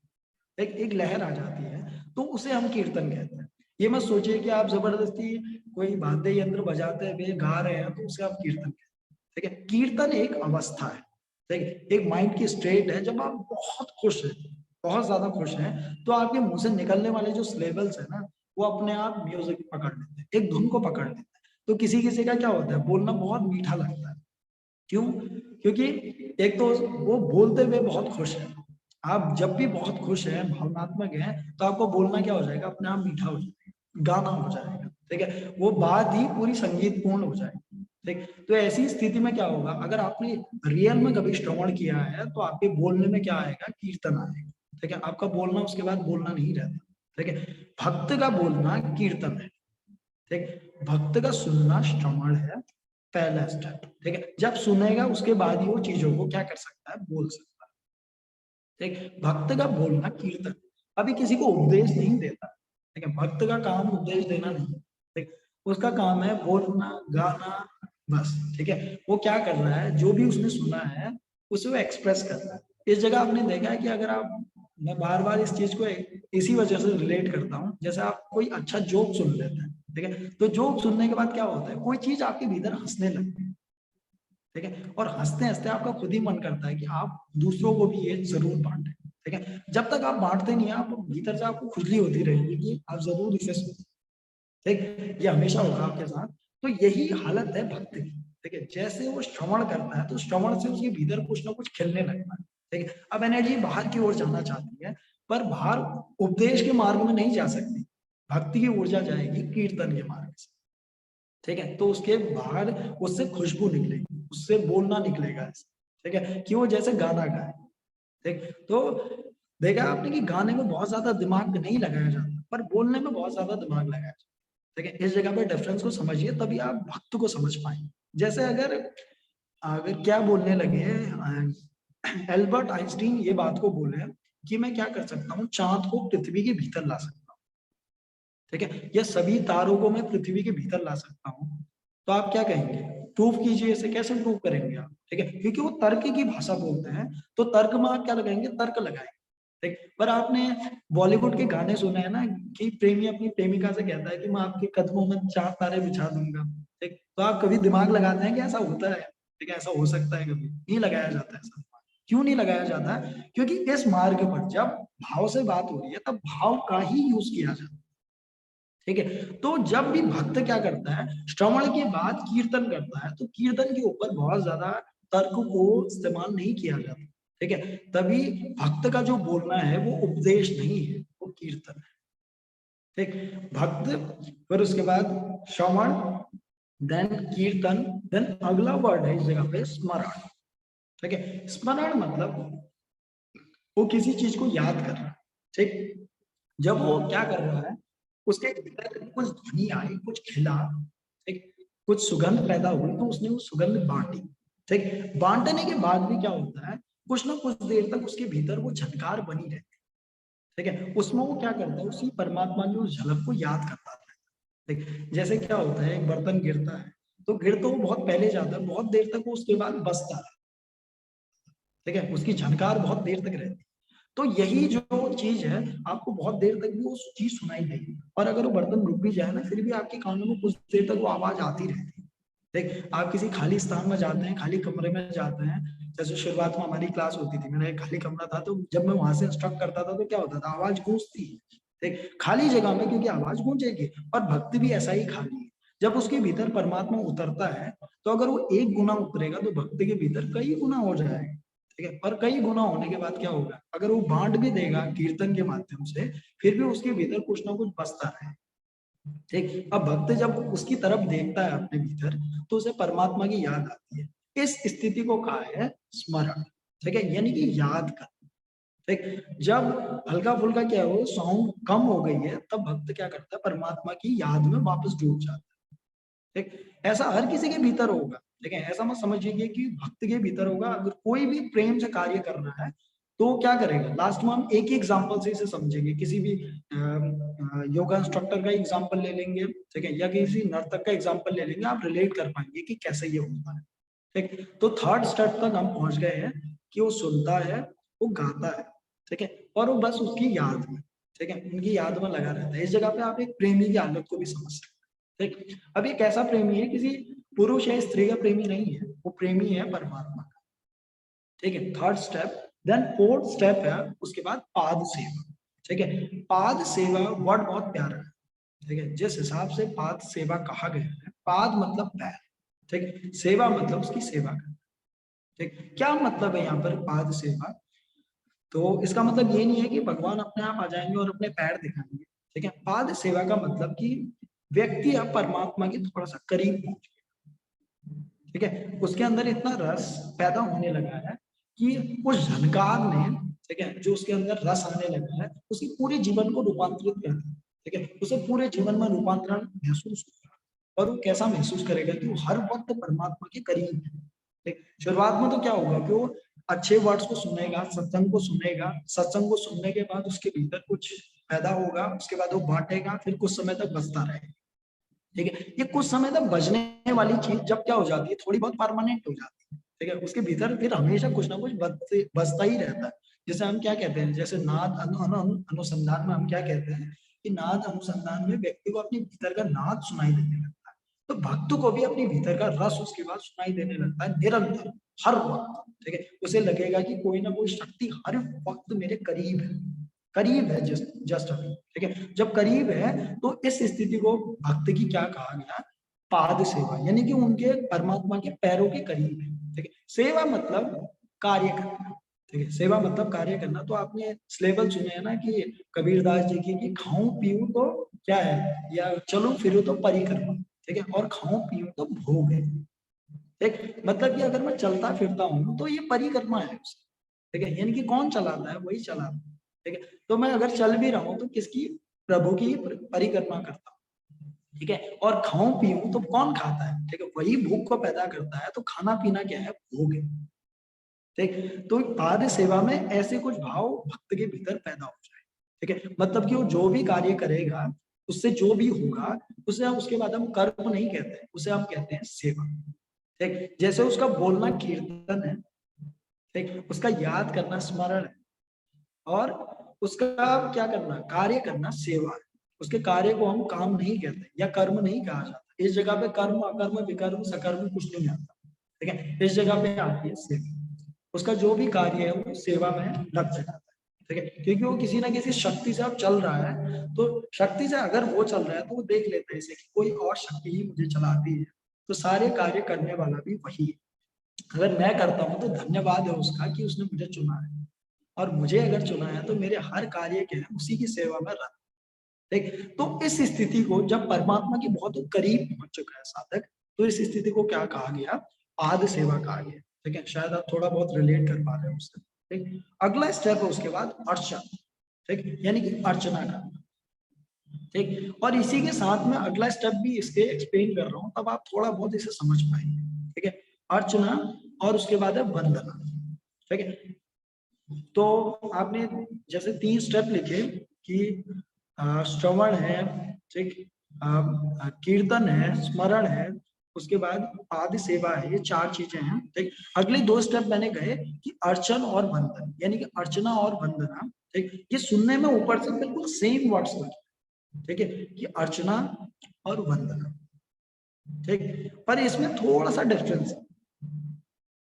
है, एक लहर आ जाती है, तो उसे हम कीर्तन कहते हैं। ये मत सोचिए कि आप जबरदस्ती कोई वाद्य यंत्र बजाते हुए गा रहे हैं तो उसे आप कीर्तन कहते हैं। ठीक है, कीर्तन एक अवस्था है, ठीक है, एक माइंड की स्टेट है जब आप बहुत खुश हैं, बहुत ज्यादा खुश हैं, तो आपके मुंह से निकलने वाले जो सिलेबल्स है ना वो अपने आप म्यूजिक पकड़ लेते हैं, एक धुन को पकड़ लेते हैं। तो किसी किसी का क्या होता है, बोलना बहुत मीठा लगता है। क्यों? क्योंकि एक तो वो बोलते हुए बहुत खुश है। आप जब भी बहुत खुश हैं, भावनात्मक हैं, तो आपको बोलना क्या हो जाएगा, अपने आप मीठा हो जाएगा, गाना हो जाएगा। ठीक है, वो बात ही पूरी संगीतपूर्ण हो जाएगी। ठीक, तो ऐसी स्थिति में क्या होगा, अगर आपने रियल में कभी श्रवण किया है तो आपके बोलने में क्या आएगा, कीर्तन आएगा। ठीक है, आपका बोलना उसके बाद बोलना नहीं रहता। ठीक है, भक्त का बोलना कीर्तन है। ठीक, भक्त का सुनना श्रवण है, पहला स्टेप, ठीक है। जब सुनेगा उसके बाद ही वो चीजों को क्या कर सकता है, बोल सकता है। ठीक, भक्त का बोलना कीर्तन, अभी किसी को उपदेश नहीं देता, ठीक है। भक्त का काम उपदेश देना नहीं, ठीक, उसका काम है बोलना, गाना, बस, ठीक है। वो क्या कर रहा है, जो भी उसने सुना है उसे वो एक्सप्रेस कर रहा है। इस जगह आपने देखा है कि अगर आप, मैं बार बार इस चीज को इसी वजह से रिलेट करता हूँ, जैसे आप कोई अच्छा जोक सुन लेते हैं, ठीक है, तो जोक सुनने के बाद क्या होता है, कोई चीज आपके भीतर हंसने लगती है, ठीक है, और हंसते हंसते आपका खुद ही मन करता है कि आप दूसरों को भी ये जरूर बांटें, ठीक है। जब तक आप बांटते नहीं, आप भीतर से आपको खुजली होती रहेगी कि आप जरूर इसे सुने, ठीक, ये हमेशा होगा आपके साथ। तो यही हालत है भक्ति की, ठीक है। जैसे वो श्रवण करता है तो श्रवण से उसके भीतर कुछ ना कुछ खिलने लगता है, ठीक है। अब एनर्जी बाहर की ओर जाना चाहती है, पर बाहर उपदेश के मार्ग में नहीं जा सकती, भक्ति की ऊर्जा जाएगी कीर्तन के मार्ग से, ठीक है। तो उसके बाहर उससे खुशबू निकलेगी, उससे बोलना निकलेगा ऐसे, ठीक है, कि वो जैसे गाना गाए, ठीक। तो देखा आपने कि गाने में बहुत ज्यादा दिमाग नहीं लगाया जाता, पर बोलने में बहुत ज्यादा दिमाग लगाया जाता, ठीक है। इस जगह पे डिफरेंस को समझिए, तभी आप भक्त को समझ पाएंगे। जैसे अगर अगर क्या बोलने लगे एल्बर्ट आइंस्टीन ये बात को बोले कि मैं क्या कर सकता हूँ, चांद को पृथ्वी के भीतर ला सकता हूँ, ठीक है, या सभी तारों को मैं पृथ्वी के भीतर ला सकता हूँ, तो आप क्या कहेंगे, प्रूफ कीजिए, इसे कैसे प्रूव करेंगे आप, ठीक है, क्योंकि वो तर्क की भाषा बोलते हैं, तो तर्क में आप क्या लगाएंगे, तर्क लगाएंगे, ठीक। पर आपने बॉलीवुड के गाने सुने हैं ना कि प्रेमी अपनी प्रेमिका से कहता है कि मैं आपके कदमों में 4 तारे बिछा दूंगा, ठीक, तो आप कभी दिमाग लगाते हैं कि ऐसा होता है, ठीक है, ऐसा हो सकता है, कभी नहीं लगाया जाता है ऐसा। क्यों नहीं लगाया जाता, क्योंकि इस मार्ग पर जब भाव से बात हो रही है तब भाव का ही यूज किया जाता है, ठीक है। तो जब भी भक्त क्या करता है, श्रवण के बाद कीर्तन करता है, तो कीर्तन के ऊपर बहुत ज्यादा तर्क को इस्तेमाल नहीं किया जाता, ठीक है। तभी भक्त का जो बोलना है वो उपदेश नहीं है, वो कीर्तन है, ठीक। भक्त, फिर उसके बाद श्रवण, देन कीर्तन, देन अगला वर्ड है इस जगह पे स्मरण, ठीक है। स्मरण मतलब वो किसी चीज को याद कर रहा है, ठीक। जब वो क्या कर रहा है, उसके भीतर कुछ ध्वनि आई, कुछ खिला, ठीक, कुछ सुगंध पैदा हुई, तो उसने वो सुगंध बांटी, ठीक। बांटने के बाद भी क्या होता है, कुछ ना कुछ देर तक उसके भीतर वो झनकार बनी रहती है, ठीक है। उसमें वो क्या करता है, उसी परमात्मा की उस झलक को याद करता है, ठीक। जैसे क्या होता है, एक बर्तन गिरता है, तो गिर तो वो बहुत पहले जाता है, बहुत देर तक वो उसके बाद बसता है, ठीक है, उसकी झनकार बहुत देर तक रहती है। तो यही जो चीज है, आपको बहुत देर तक भी वो चीज सुनाई देगी, और अगर वो बर्तन रुक भी जाए ना, फिर भी आपके कानों में कुछ देर तक वो आवाज आती रहती है, देख। आप किसी खाली स्थान में जाते हैं, खाली कमरे में जाते हैं, जैसे शुरुआत में हमारी क्लास होती थी, मेरा एक खाली कमरा था, तो जब मैं वहां से इंस्ट्रक्ट करता था तो क्या होता था, आवाज गूंजती है, ठीक, खाली जगह में, क्योंकि आवाज गूंजेगी। और भक्ति भी ऐसा ही खाली है, जब उसके भीतर परमात्मा उतरता है, तो अगर वो एक गुना उतरेगा तो भक्ति के भीतर कई गुना हो जाएगा, ठीक है। पर कई गुना होने के बाद क्या होगा, अगर वो बांट भी देगा कीर्तन के माध्यम से, फिर भी उसके भीतर कुछ ना कुछ बसता है, ठीक। अब भक्त जब उसकी तरफ देखता है अपने भीतर, तो उसे परमात्मा की याद आती है। इस स्थिति को कहा है स्मरण, ठीक है, यानी कि याद कर, ठीक। जब हल्का फुल्का क्या हो, साउंड कम हो गई है, तब भक्त क्या करता है, परमात्मा की याद में वापस डूब जाता है, ठीक। ऐसा हर किसी के भीतर होगा, ठीक है, ऐसा मत समझिए कि भक्त के भीतर होगा। अगर कोई भी प्रेम से कार्य कर रहा है तो क्या करेगा, लास्ट में हम एक ही एग्जांपल से इसे समझेंगे, किसी भी योगा इंस्ट्रक्टर का एग्जांपल ले लेंगे, ठीक है, या किसी नर्तक का एग्जांपल ले लेंगे, आप रिलेट कर पाएंगे कि कैसे ये होता है, ठीक। तो थर्ड स्टेप तक हम पहुंच गए हैं कि वो सुनता है, वो गाता है, ठीक है, और वो बस उसकी याद में, ठीक है, उनकी याद में लगा रहता है। इस जगह पे आप एक प्रेमी की हालत को भी समझ सकते हैं, ठीक। अब ये कैसा प्रेमी है, किसी पुरुष या स्त्री का प्रेमी नहीं है, वो प्रेमी है परमात्मा का, ठीक है। Third step, then fourth step है उसके बाद पाद सेवा, ठीक है। पाद सेवा वर्ड बहुत प्यारा है, ठीक है। जिस हिसाब से पाद सेवा कहा गया है, पाद मतलब पैर, ठीक, सेवा मतलब उसकी सेवा करना, ठीक। क्या मतलब है यहाँ पर पाद सेवा, तो इसका मतलब ये नहीं है कि भगवान अपने आप आ जाएंगे और अपने पैर दिखाएंगे, ठीक है। पाद सेवा का मतलब कि व्यक्ति अब परमात्मा के थोड़ा सा करीब पहुंच गया, ठीक है, उसके अंदर इतना रस पैदा होने लगा है कि उस झनकार ने, ठीक है, जो उसके अंदर रस आने लगा है, उसके पूरे जीवन को रूपांतरित कर दिया, ठीक है, उसे पूरे जीवन में रूपांतरण महसूस होगा, और वो कैसा महसूस करेगा कि वो हर वक्त परमात्मा के करीब है। ठीक, शुरुआत में तो क्या होगा कि वो अच्छे वर्ड्स को सुनेगा, सत्संग को सुनेगा, सत्संग को सुनने के बाद उसके भीतर कुछ पैदा होगा, उसके बाद वो बांटेगा, फिर कुछ समय तक बचता रहेगा। ठीक है, ये कुछ समय तक बजने वाली चीज जब क्या हो जाती है, थोड़ी बहुत परमानेंट हो जाती है। ठीक है, उसके भीतर फिर हमेशा कुछ ना कुछ बचता ही रहता है। जैसे हम क्या कहते हैं, जैसे नाद अनुसंधान में हम क्या कहते हैं कि नाद अनुसंधान में व्यक्ति को अपने भीतर का नाद सुनाई देने लगता है, तो भक्त को भी अपने भीतर का रस उसके बाद सुनाई देने लगता है निरंतर, हर वक्त। ठीक है, उसे लगेगा कि कोई ना कोई शक्ति हर वक्त मेरे करीब है, करीब है, जस्ट अभी। ठीक है, जब करीब है तो इस स्थिति को भक्त की क्या कहा गया, पाद सेवा, यानी कि उनके परमात्मा के पैरों के करीब है। ठीक है, सेवा मतलब कार्य करना। ठीक है, सेवा मतलब कार्य करना। तो आपने स्लेबल सुने हैं ना कि कबीरदास जी की, कि खाऊं पीऊं तो क्या है, या चलूं फिरूं तो परिक्रमा। ठीक है, और खाऊं पीऊं तो भोग है। ठीक, मतलब कि अगर मैं चलता फिरता हूँ तो ये परिक्रमा है उसकी। ठीक है, यानी कि कौन चलाता है, वही चलाता है। ठीक है, तो मैं अगर चल भी रहा हूँ तो किसकी, प्रभु की परिक्रमा करता हूँ। ठीक है, और खाऊं पीऊं तो कौन खाता है, ठीक है, वही भूख को पैदा करता है। तो खाना पीना क्या है, भोग है। ठीक, तो पाद सेवा में ऐसे कुछ भाव भक्त के भीतर पैदा हो जाए। ठीक है, मतलब कि वो जो भी कार्य करेगा, उससे जो भी होगा, उसे हम उसके बाद हम कर्म नहीं कहते हैं, उसे हम कहते हैं सेवा। ठीक, जैसे उसका बोलना कीर्तन है, ठीक, उसका याद करना स्मरण है, और उसका क्या करना, कार्य करना सेवा है। उसके कार्य को हम काम नहीं कहते या कर्म नहीं कहा जाता। इस जगह पे कर्म, अकर्म, विकर्म, सकर्म कुछ नहीं आता। ठीक है, इस जगह पे आती है सेवा। उसका जो भी कार्य है वो सेवा में लग जाता है। ठीक है, क्योंकि वो किसी ना किसी शक्ति से अब चल रहा है, तो शक्ति से अगर वो चल रहा है तो वो देख लेता है इसे कि कोई और शक्ति ही मुझे चलाती है, तो सारे कार्य करने वाला भी वही है। अगर मैं करता हूँ तो धन्यवाद है उसका कि उसने मुझे चुना है, और मुझे अगर चुना है तो मेरे हर कार्य के हैं उसी की सेवा में रत। ठीक, तो इस स्थिति को जब परमात्मा के बहुत करीब पहुंच चुका है साधक, तो इस स्थिति को क्या कहा गया, पाद सेवा कहा गया। ठीक है, शायद आप थोड़ा बहुत रिलेट कर पा रहे हो उससे। ठीक, अगला स्टेप है उसके बाद अर्चना। ठीक, यानी कि अर्चना करना। ठीक, और इसी के साथ में अगला स्टेप भी इसके एक्सप्लेन कर रहा हूँ, तब आप थोड़ा बहुत इसे समझ पाएंगे। ठीक है, अर्चना, और उसके बाद है वंदना। ठीक है, तो आपने जैसे 3 स्टेप लिखे कि श्रवण है, ठीक, कीर्तन है, स्मरण है, उसके बाद पाद सेवा है, ये 4 चीजें हैं। ठीक, अगले 2 स्टेप मैंने कहे कि अर्चन और वंदन, यानी कि अर्चना और वंदना। ठीक, ये सुनने में ऊपर से बिल्कुल सेम वर्ड्स लगे। ठीक है, कि अर्चना और वंदना। ठीक, पर इसमें थोड़ा सा डिफरेंस है।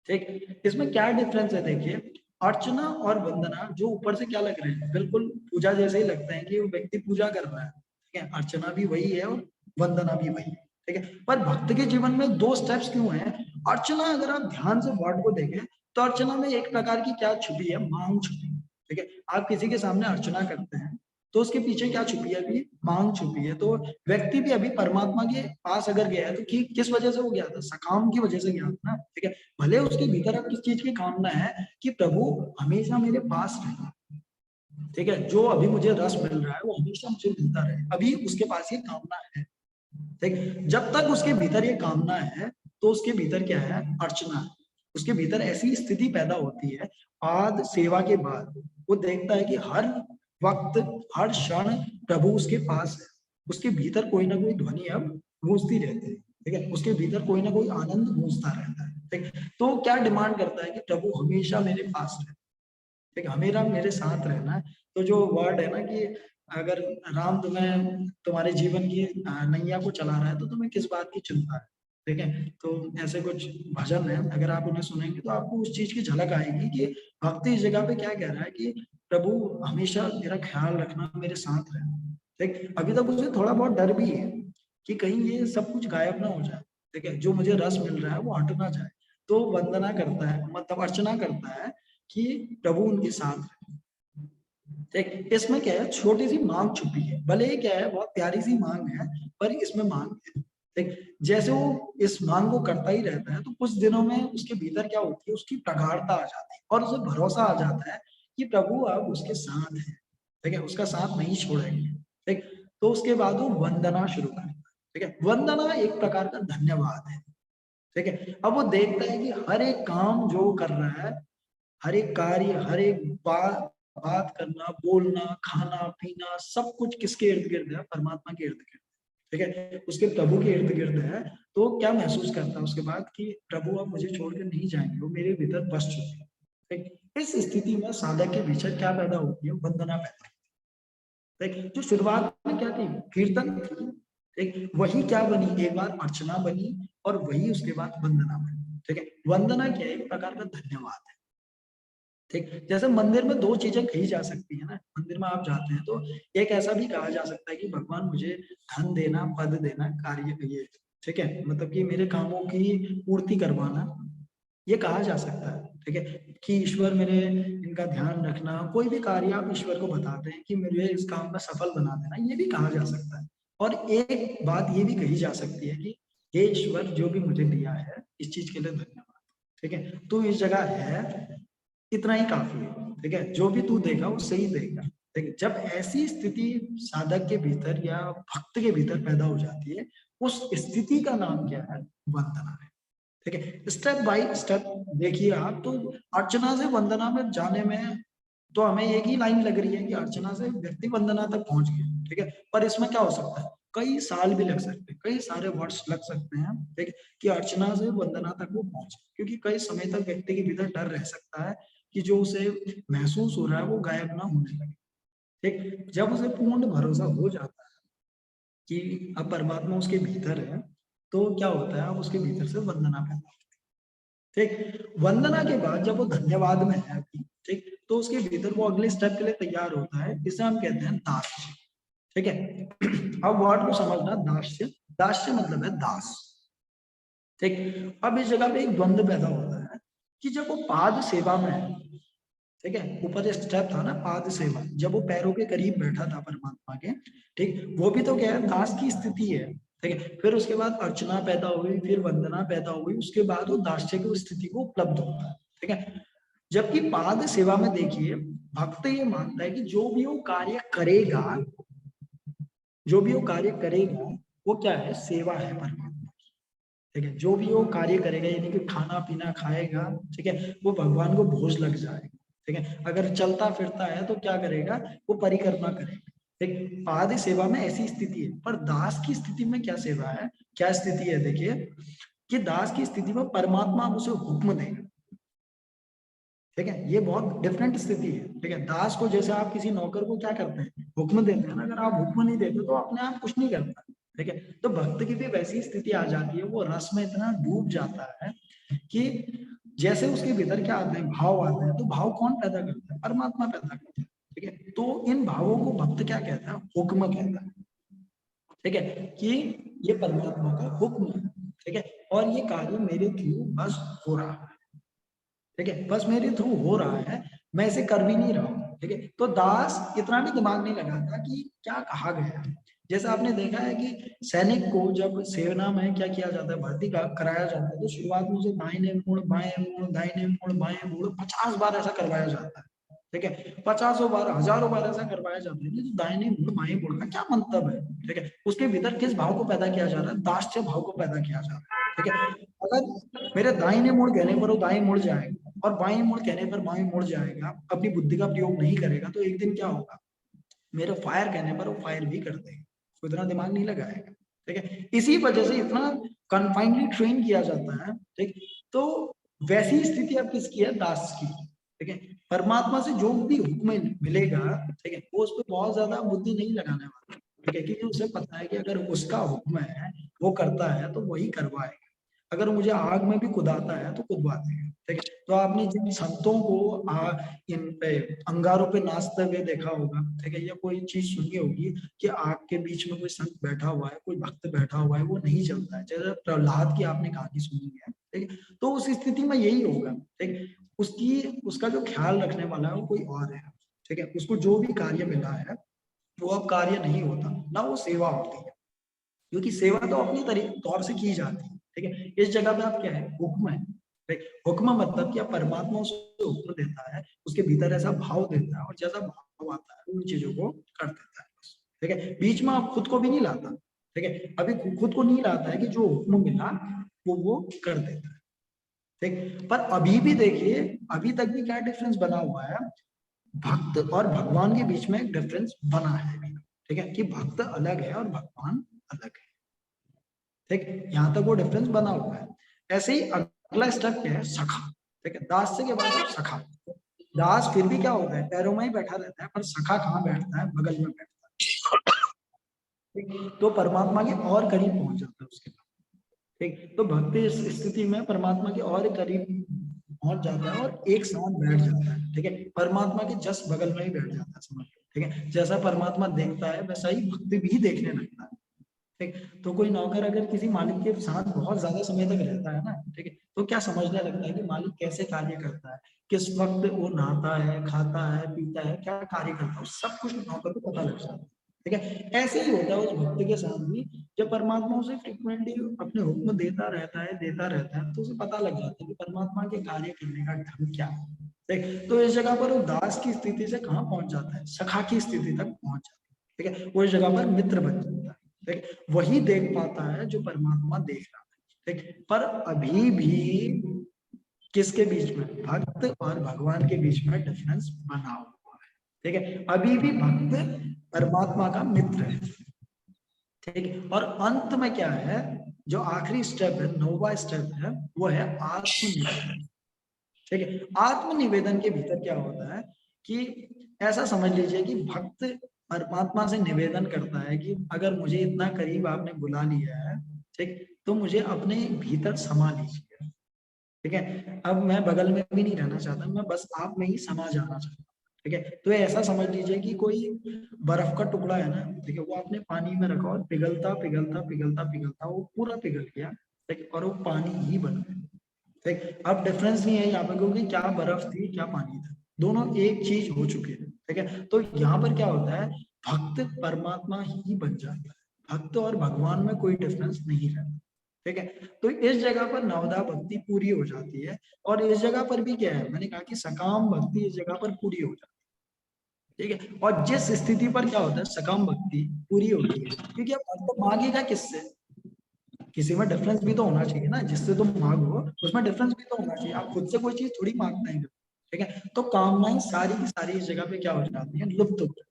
ठीक, इसमें क्या डिफरेंस है, देखिए, अर्चना और वंदना जो ऊपर से क्या लग रहे हैं, बिल्कुल पूजा जैसे ही लगता है कि वो व्यक्ति पूजा कर रहा है। ठीक है, अर्चना भी वही है और वंदना भी वही है। ठीक है, पर भक्त के जीवन में 2 स्टेप्स क्यों हैं। अर्चना अगर आप ध्यान से वर्ड को देखें तो अर्चना में एक प्रकार की क्या छुपी है, मांग छुपी है। ठीक है, आप किसी के सामने अर्चना करते हैं तो उसके पीछे क्या छुपी है, अभी मांग छुपी है। तो व्यक्ति भी अभी परमात्मा के पास अगर गया है तो किस वजह से वो गया था, सकाम की वजह से गया था ना। ठीक है, भले उसके भीतर अब किस चीज की कामना है कि प्रभु हमेशा मेरे पास रहे। ठीक है, जो अभी मुझे रस मिल रहा है वो हमेशा मुझे मिलता रहे, अभी उसके पास ये कामना है। ठीक, जब तक उसके भीतर ये कामना है तो उसके भीतर क्या है, अर्चना है। उसके भीतर ऐसी स्थिति पैदा होती है पाद सेवा के बाद, वो देखता है कि हर वक्त, हर क्षण प्रभु उसके पास है। उसके भीतर कोई ना कोई ध्वनि अब गूंजती रहती है। ठीक है, उसके भीतर कोई ना कोई आनंद गूंजता रहता है। ठीक, तो क्या डिमांड करता है कि प्रभु हमेशा मेरे पास रहे। ठीक है, हमेशा मेरे साथ रहना है। तो जो वर्ड है ना कि अगर राम तुम्हें तुम्हारे जीवन की नैया को चला रहा है तो तुम्हें किस बात की चिंता है। ठीक है, तो ऐसे कुछ भजन है, अगर आप उन्हें सुनेंगे तो आपको उस चीज की झलक आएगी कि भक्ति इस जगह पे क्या कह रहा है कि प्रभु हमेशा मेरा ख्याल रखना, मेरे साथ रहना। ठीक, अभी तक उसे थोड़ा बहुत डर भी है कि कहीं ये सब कुछ गायब ना हो जाए। ठीक है, जो मुझे रस मिल रहा है वो हट ना जाए। तो वंदना करता है, मतलब अर्चना करता है कि प्रभु उनके साथ है। ठीक, इसमें क्या है, छोटी सी मांग छुपी है, भले ही क्या है बहुत प्यारी सी मांग है, पर इसमें मांग है। ठीक, जैसे वो इस मांग को करता ही रहता है तो कुछ दिनों में उसके भीतर क्या होती है, उसकी प्रगाढ़ता आ जाती है और उसे भरोसा आ जाता है कि प्रभु अब उसके साथ है। ठीक है, उसका साथ नहीं छोड़ेंगे। ठीक, तो उसके बाद वो वंदना शुरू करता है। ठीक है। वंदना एक प्रकार का धन्यवाद है, ठीक है। अब वो देखता है कि हर एक काम जो कर रहा है, हर एक कार्य, हर एक बात बात करना, बोलना, खाना पीना, सब कुछ किसके इर्द गिर्द है? परमात्मा के इर्द गिर्द, ठीक है, उसके प्रभु के इर्द गिर्द है। तो क्या महसूस करता है उसके बाद कि प्रभु अब मुझे छोड़कर नहीं जाएंगे, वो मेरे भीतर बस चुके हैं, ठीक। इस स्थिति में साधक के भीतर क्या पैदा होती है? वंदना पैदा, ठीक। जो शुरुआत में क्या थी? कीर्तन थी, ठीक। वही क्या बनी? एक बार अर्चना बनी और वही उसके बाद वंदना बनी, ठीक है। वंदना क्या है? एक प्रकार का धन्यवाद है, ठीक। जैसे मंदिर में दो चीजें कही जा सकती है ना, मंदिर में आप जाते हैं तो एक ऐसा भी कहा जा सकता है कि भगवान मुझे धन देना, पद देना, कार्य ये, ठीक है, मतलब कि मेरे कामों की पूर्ति करवाना, ये कहा जा सकता है, ठीक है, कि ईश्वर मेरे इनका ध्यान रखना। कोई भी कार्य आप ईश्वर को बताते हैं कि मुझे इस काम में सफल बना देना, ये भी कहा जा सकता है। और एक बात ये भी कही जा सकती है कि हे ईश्वर, जो भी मुझे दिया है इस चीज के लिए धन्यवाद, ठीक है, तू इस जगह है, इतना ही काफी है, ठीक है, जो भी तू देगा वो सही देगा, ठीक है। जब ऐसी स्थिति साधक के भीतर या भक्त के भीतर पैदा हो जाती है, उस स्थिति का नाम क्या है? वंदना है, ठीक है। स्टेप बाय स्टेप देखिए आप, तो अर्चना से वंदना में जाने में तो हमें एक ही लाइन लग रही है कि अर्चना से व्यक्ति वंदना तक पहुंच गया, ठीक है। पर इसमें क्या हो सकता है? कई साल भी लग सकते हैं, कई सारे वर्ष लग सकते हैं, ठीक है, कि अर्चना से वंदना तक वो पहुंचे, क्योंकि कई समय तक व्यक्ति के भीतर डर रह सकता है कि जो उसे महसूस हो रहा है वो गायब ना होने लगे, ठीक। जब उसे पूर्ण भरोसा हो जाता है कि अब परमात्मा उसके भीतर है, तो क्या होता है? अब उसके भीतर से वंदना पैदा, ठीक। वंदना के बाद जब वो धन्यवाद में है अभी, ठीक, तो उसके भीतर वो अगले स्टेप के लिए तैयार होता है, जिसे हम कहते हैं दास्य, ठीक है। अब वर्ड को समझना, दास्य, दास्य मतलब है दास, ठीक। अब इस जगह पे एक द्वंद्व पैदा होता है कि जब वो पाद सेवा में है, ठीक है, ऊपर एक स्टेप था ना पाद सेवा, जब वो पैरों के करीब बैठा था परमात्मा के, ठीक, वो भी तो क्या है? दास की स्थिति है, ठीक है। फिर उसके बाद अर्चना पैदा हुई, फिर वंदना पैदा हुई, उसके बाद वो दास्य की स्थिति को उपलब्ध होता है, ठीक है। जबकि पाद सेवा में देखिए, भक्त ये मानता है कि जो भी वो कार्य करेगा, जो भी वो कार्य करेगा, वो क्या है? सेवा है परमात्मा, ठीक है। जो भी वो कार्य करेगा, यानी कि खाना पीना खाएगा, ठीक है, वो भगवान को भोज लग जाएगा, ठीक है। अगर चलता फिरता है तो क्या करेगा? वो परिक्रमा करेगा, ठीक। पाद सेवा में ऐसी स्थिति है, पर दास की स्थिति में क्या सेवा है, क्या स्थिति है? देखिए कि दास की स्थिति में परमात्मा उसे हुक्म देगा, ठीक है, ये बहुत डिफरेंट स्थिति है, ठीक है। दास को जैसे आप किसी नौकर को क्या करते हैं? हुक्म देते हैं ना, अगर आप हुक्म नहीं देते तो अपने आप कुछ नहीं करता, ठीक है। तो भक्त की भी वैसी स्थिति आ जाती है, वो रस में इतना डूब जाता है कि जैसे उसके भीतर क्या आते हैं? भाव आते हैं। तो भाव कौन पैदा करता है? परमात्मा पैदा करता है, ठीक है। तो इन भावों को भक्त क्या कहता है? हुक्म कहता है, ठीक है, कि ये परमात्मा का हुक्म है, ठीक है, और ये कार्य मेरे थ्रू बस हो रहा है, ठीक है, बस मेरे थ्रू हो रहा है, मैं इसे कर भी नहीं रहा हूँ, ठीक है। तो दास इतना भी दिमाग नहीं लगाता कि क्या कहा गया है। जैसे आपने देखा है कि सैनिक को जब सेना में क्या किया जाता है? भर्ती का कराया जाता है, तो शुरुआत में उसे दाहिने मुड़, बाएं मुड़, दाहिने मुड़, बाएं मुड़ 50 बार ऐसा करवाया जाता है, ठीक है, 50 बार, हजारों बार ऐसा करवाया जाता है। तो दाहिने मुड़, बाएं मुड़ का क्या मतलब है? ठीक है, उसके भीतर किस भाव को पैदा किया जा रहा है? दास्य भाव को पैदा किया जा रहा है, ठीक है। अगर मेरे दाहिने मुड़ कहने पर वो दाएं मुड़ जाएगा और बाएं मुड़ कहने पर बाएं मुड़ जाएगा, अपनी बुद्धि का प्रयोग नहीं करेगा, तो एक दिन क्या होगा? मेरे फायर कहने पर वो फायर भी कर देगा, तो इतना दिमाग नहीं लगाएगा, ठीक है। इसी वजह से इतना कन्फाइनली ट्रेन किया जाता है, ठीक। तो वैसी स्थिति अब किसकी है? दास की, ठीक है। परमात्मा से जो भी हुक्म मिलेगा, ठीक है, वो उस पर बहुत ज्यादा बुद्धि नहीं लगाने वाला, ठीक है, क्योंकि उसे पता है कि अगर उसका हुक्म है, वो करता है, तो वही करवाएगा। अगर मुझे आग में भी कुदाता है तो कुदवा देगा, ठीक है। तो आपने जिन संतों को इन पे अंगारों पे नाचते हुए देखा होगा, ठीक है, या कोई चीज सुनी होगी कि आग के बीच में कोई संत बैठा हुआ है, कोई भक्त बैठा हुआ है, वो नहीं जलता है। जैसे प्रहलाद की आपने कहानी सुनी है, ठीक है, तो उस स्थिति में यही होगा, ठीक। उसकी उसका जो ख्याल रखने वाला है वो कोई और है, ठीक है। उसको जो भी कार्य मिला है वो अब कार्य नहीं होता, ना वो सेवा होती है, क्योंकि सेवा तो अपनी तौर से की जाती है, ठीक है। इस जगह पे आप क्या है? हुक्म है, ठीक? हुक्म मतलब क्या? परमात्मा उसे हुक्म देता है, उसके भीतर ऐसा भाव देता है, और जैसा भाव आता है उन चीजों को कर देता है, ठीक है। बीच में आप खुद को भी नहीं लाता, ठीक है। अभी खुद को नहीं लाता है कि जो हुक्म मिला वो कर देता है, ठीक। पर अभी भी देखिए, अभी तक भी क्या डिफरेंस बना हुआ है, भक्त और भगवान के बीच में एक डिफरेंस बना है, ठीक है, कि भक्त अलग है और भगवान अलग है, ठीक। यहाँ तक वो डिफरेंस बना हुआ है। ऐसे ही अगला स्टेप क्या है, सखा, ठीक है। दास के बाद अब सखा। दास फिर भी क्या होता है, पैरों में ही बैठा रहता है, पर सखा कहाँ बैठता है, बगल में बैठता है, ठीक। तो परमात्मा के और करीब पहुंच जाता है उसके बाद, ठीक। तो भक्ति इस स्थिति में परमात्मा के और करीब पहुंच जाता है और एक साथ बैठ जाता है, ठीक है। परमात्मा के जस्ट बगल में ही बैठ जाता है, समझ लो, ठीक है। जैसा परमात्मा देखता है वैसा ही भक्ति भी देखने लगता है, ठीक। तो कोई नौकर अगर किसी मालिक के साथ बहुत ज्यादा समय तक रहता है ना, ठीक है, तो क्या समझने लगता है कि मालिक कैसे कार्य करता है, किस वक्त वो नहाता है, खाता है, पीता है, क्या कार्य करता है, सब कुछ नौकर को पता लग जाता है, ठीक है। ऐसे ही होता है उस भक्त के साथ भी, जब परमात्मा उसे फ्रिक्वेंटली अपने हुक्म देता रहता है, तो उसे पता लग जाता है कि परमात्मा के कार्य करने का ढंग क्या है, ठीक। तो इस जगह पर वो दास की स्थिति से कहाँ पहुंच जाता है, सखा की स्थिति तक पहुंच जाता है, ठीक है। वो इस जगह पर मित्र बन जाता है, ठीक। वही देख पाता है जो परमात्मा देख रहा है, ठीक। पर अभी भी किसके बीच में, भक्त और भगवान के बीच में डिफरेंस बना हुआ है, ठीक है। अभी भी भक्त परमात्मा का मित्र है, ठीक है। और अंत में क्या है, जो आखिरी स्टेप है, 9वां स्टेप है, वो है आत्मनिवेदन, ठीक है। आत्मनिवेदन के भीतर क्या होता है कि ऐसा समझ लीजिए कि भक्त परमात्मा से निवेदन करता है कि अगर मुझे इतना करीब आपने बुला लिया है, ठीक, तो मुझे अपने भीतर समा लीजिए, ठीक है। अब मैं बगल में भी नहीं रहना चाहता, मैं बस आप में ही समा जाना चाहता हूँ, ठीक है। तो ऐसा समझ लीजिए कि कोई बर्फ का टुकड़ा है ना, ठीक है, वो आपने पानी में रखा और पिघलता पिघलता पिघलता पिघलता वो पूरा पिघल गया, ठीक, और वो पानी ही बन गया, ठीक। अब डिफरेंस नहीं है यहाँ पे, क्योंकि क्या बर्फ थी क्या पानी था, दोनों एक चीज हो चुके हैं, ठीक है। तो यहाँ पर क्या होता है, भक्त परमात्मा ही बन जाता है, भक्त और भगवान में कोई डिफरेंस नहीं रहता, ठीक है। तो इस जगह पर नवदा भक्ति पूरी हो जाती है। और इस जगह पर भी क्या है, मैंने कहा कि सकाम भक्ति इस जगह पर पूरी हो जाती है, ठीक है। और जिस स्थिति पर क्या होता है, सकाम भक्ति पूरी होती है, क्योंकि अब भक्त मांगेगा किससे, किसी में डिफरेंस भी तो होना चाहिए ना, जिससे तुम मांगो उसमें डिफरेंस भी तो होना चाहिए, आप खुद से कोई चीज थोड़ी मांगते हैं, ठीक है। तो कामनाएं सारी की सारी इस जगह पे क्या हो जाती है, लुप्त हो जाती है,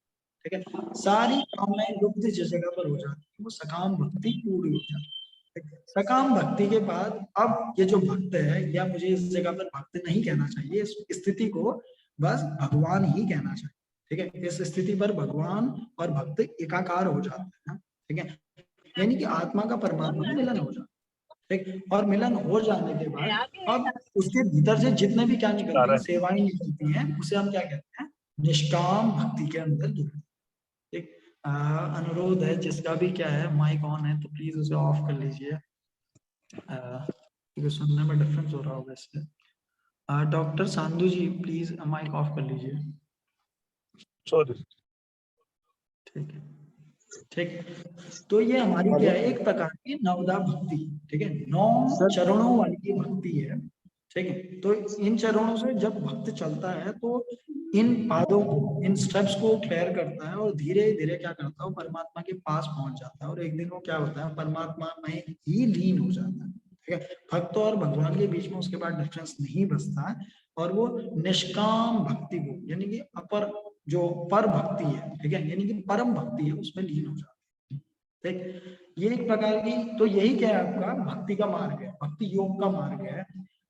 ठीक है। सारी कामनाएं लुप्त जिस जगह पर हो जाती है वो सकाम भक्ति पूरी हो जाती है, ठीक है? सकाम भक्ति के बाद अब ये जो भक्त है, या मुझे इस जगह पर भक्त नहीं कहना चाहिए, इस स्थिति को बस भगवान ही कहना चाहिए, ठीक है। इस स्थिति पर भगवान और भक्त एकाकार हो जाते हैं, ठीक है। यानी कि आत्मा का परमात्मा में मिलन हो जाता है, ठीक। और मिलन हो जाने के बाद अब उसके भीतर से जितने भी क्या निकलती है, सेवाएं निकलती हैं, उसे हम क्या कहते हैं, निष्काम भक्ति के अंदर गिनते हैं, ठीक। अनुरोध है, जिसका भी क्या है माइक ऑन है तो प्लीज उसे ऑफ कर लीजिए, क्योंकि सुनने में डिफरेंस हो रहा होगा इससे। Doctor Sandhu ji please mic off कर लीजिए, ठीक है, ठीक। तो ये हमारी क्या है, एक प्रकार की नवदा भक्ति, ठीक है, 9 चरणों वाली भक्ति है, ठीक है। तो इन चरणों से जब भक्त चलता है तो इन पादों को, इन स्टेप्स को क्लियर करता है और धीरे धीरे क्या करता है, परमात्मा के पास पहुंच जाता है, और एक दिन वो क्या होता है, परमात्मा में ही लीन हो जाता है, ठीक है। भक्त और भगवान के बीच में उसके बाद डिफरेंस नहीं बचता है, और वो निष्काम भक्ति को, यानी कि अपर जो पर भक्ति है, ठीक है, यानी कि परम भक्ति है, उसमें लीन हो जाता है, ठीक। ये एक प्रकार की, तो यही क्या है आपका भक्ति का मार्ग है, भक्ति योग का मार्ग है।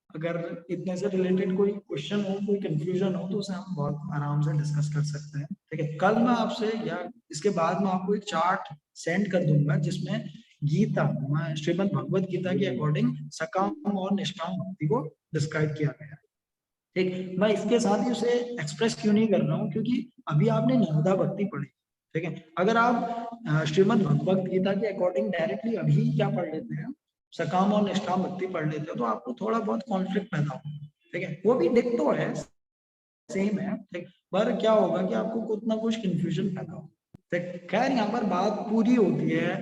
अगर इतने से रिलेटेड कोई क्वेश्चन हो, कोई कंफ्यूजन हो, तो उसे हम बहुत आराम से डिस्कस कर सकते हैं, ठीक है। कल मैं आपसे या इसके बाद में आपको एक चार्ट सेंड कर दूंगा, जिसमें गीता, श्रीमद् भगवत गीता के अकॉर्डिंग सकाम और निष्काम भक्ति को डिस्क्राइब किया गया है, ठीक। मैं इसके साथ ही उसे एक्सप्रेस क्यों नहीं कर रहा हूँ, क्योंकि अभी आपने नवदा भक्ति पढ़ी, ठीक है। अगर आप श्रीमद् भगवत गीता के अकॉर्डिंग डायरेक्टली अभी क्या पढ़ लेते हैं, सकाम और निष्काम भक्ति पढ़ लेते हो, तो आपको थोड़ा बहुत कॉन्फ्लिक्ट पैदा होगा, ठीक है। वो भी डिक्टो है, सेम है, ठीक। पर क्या होगा कि आपको कुछ ना कुछ कंफ्यूजन पैदा होगा, ठीक। खैर यहाँ पर बात पूरी होती है,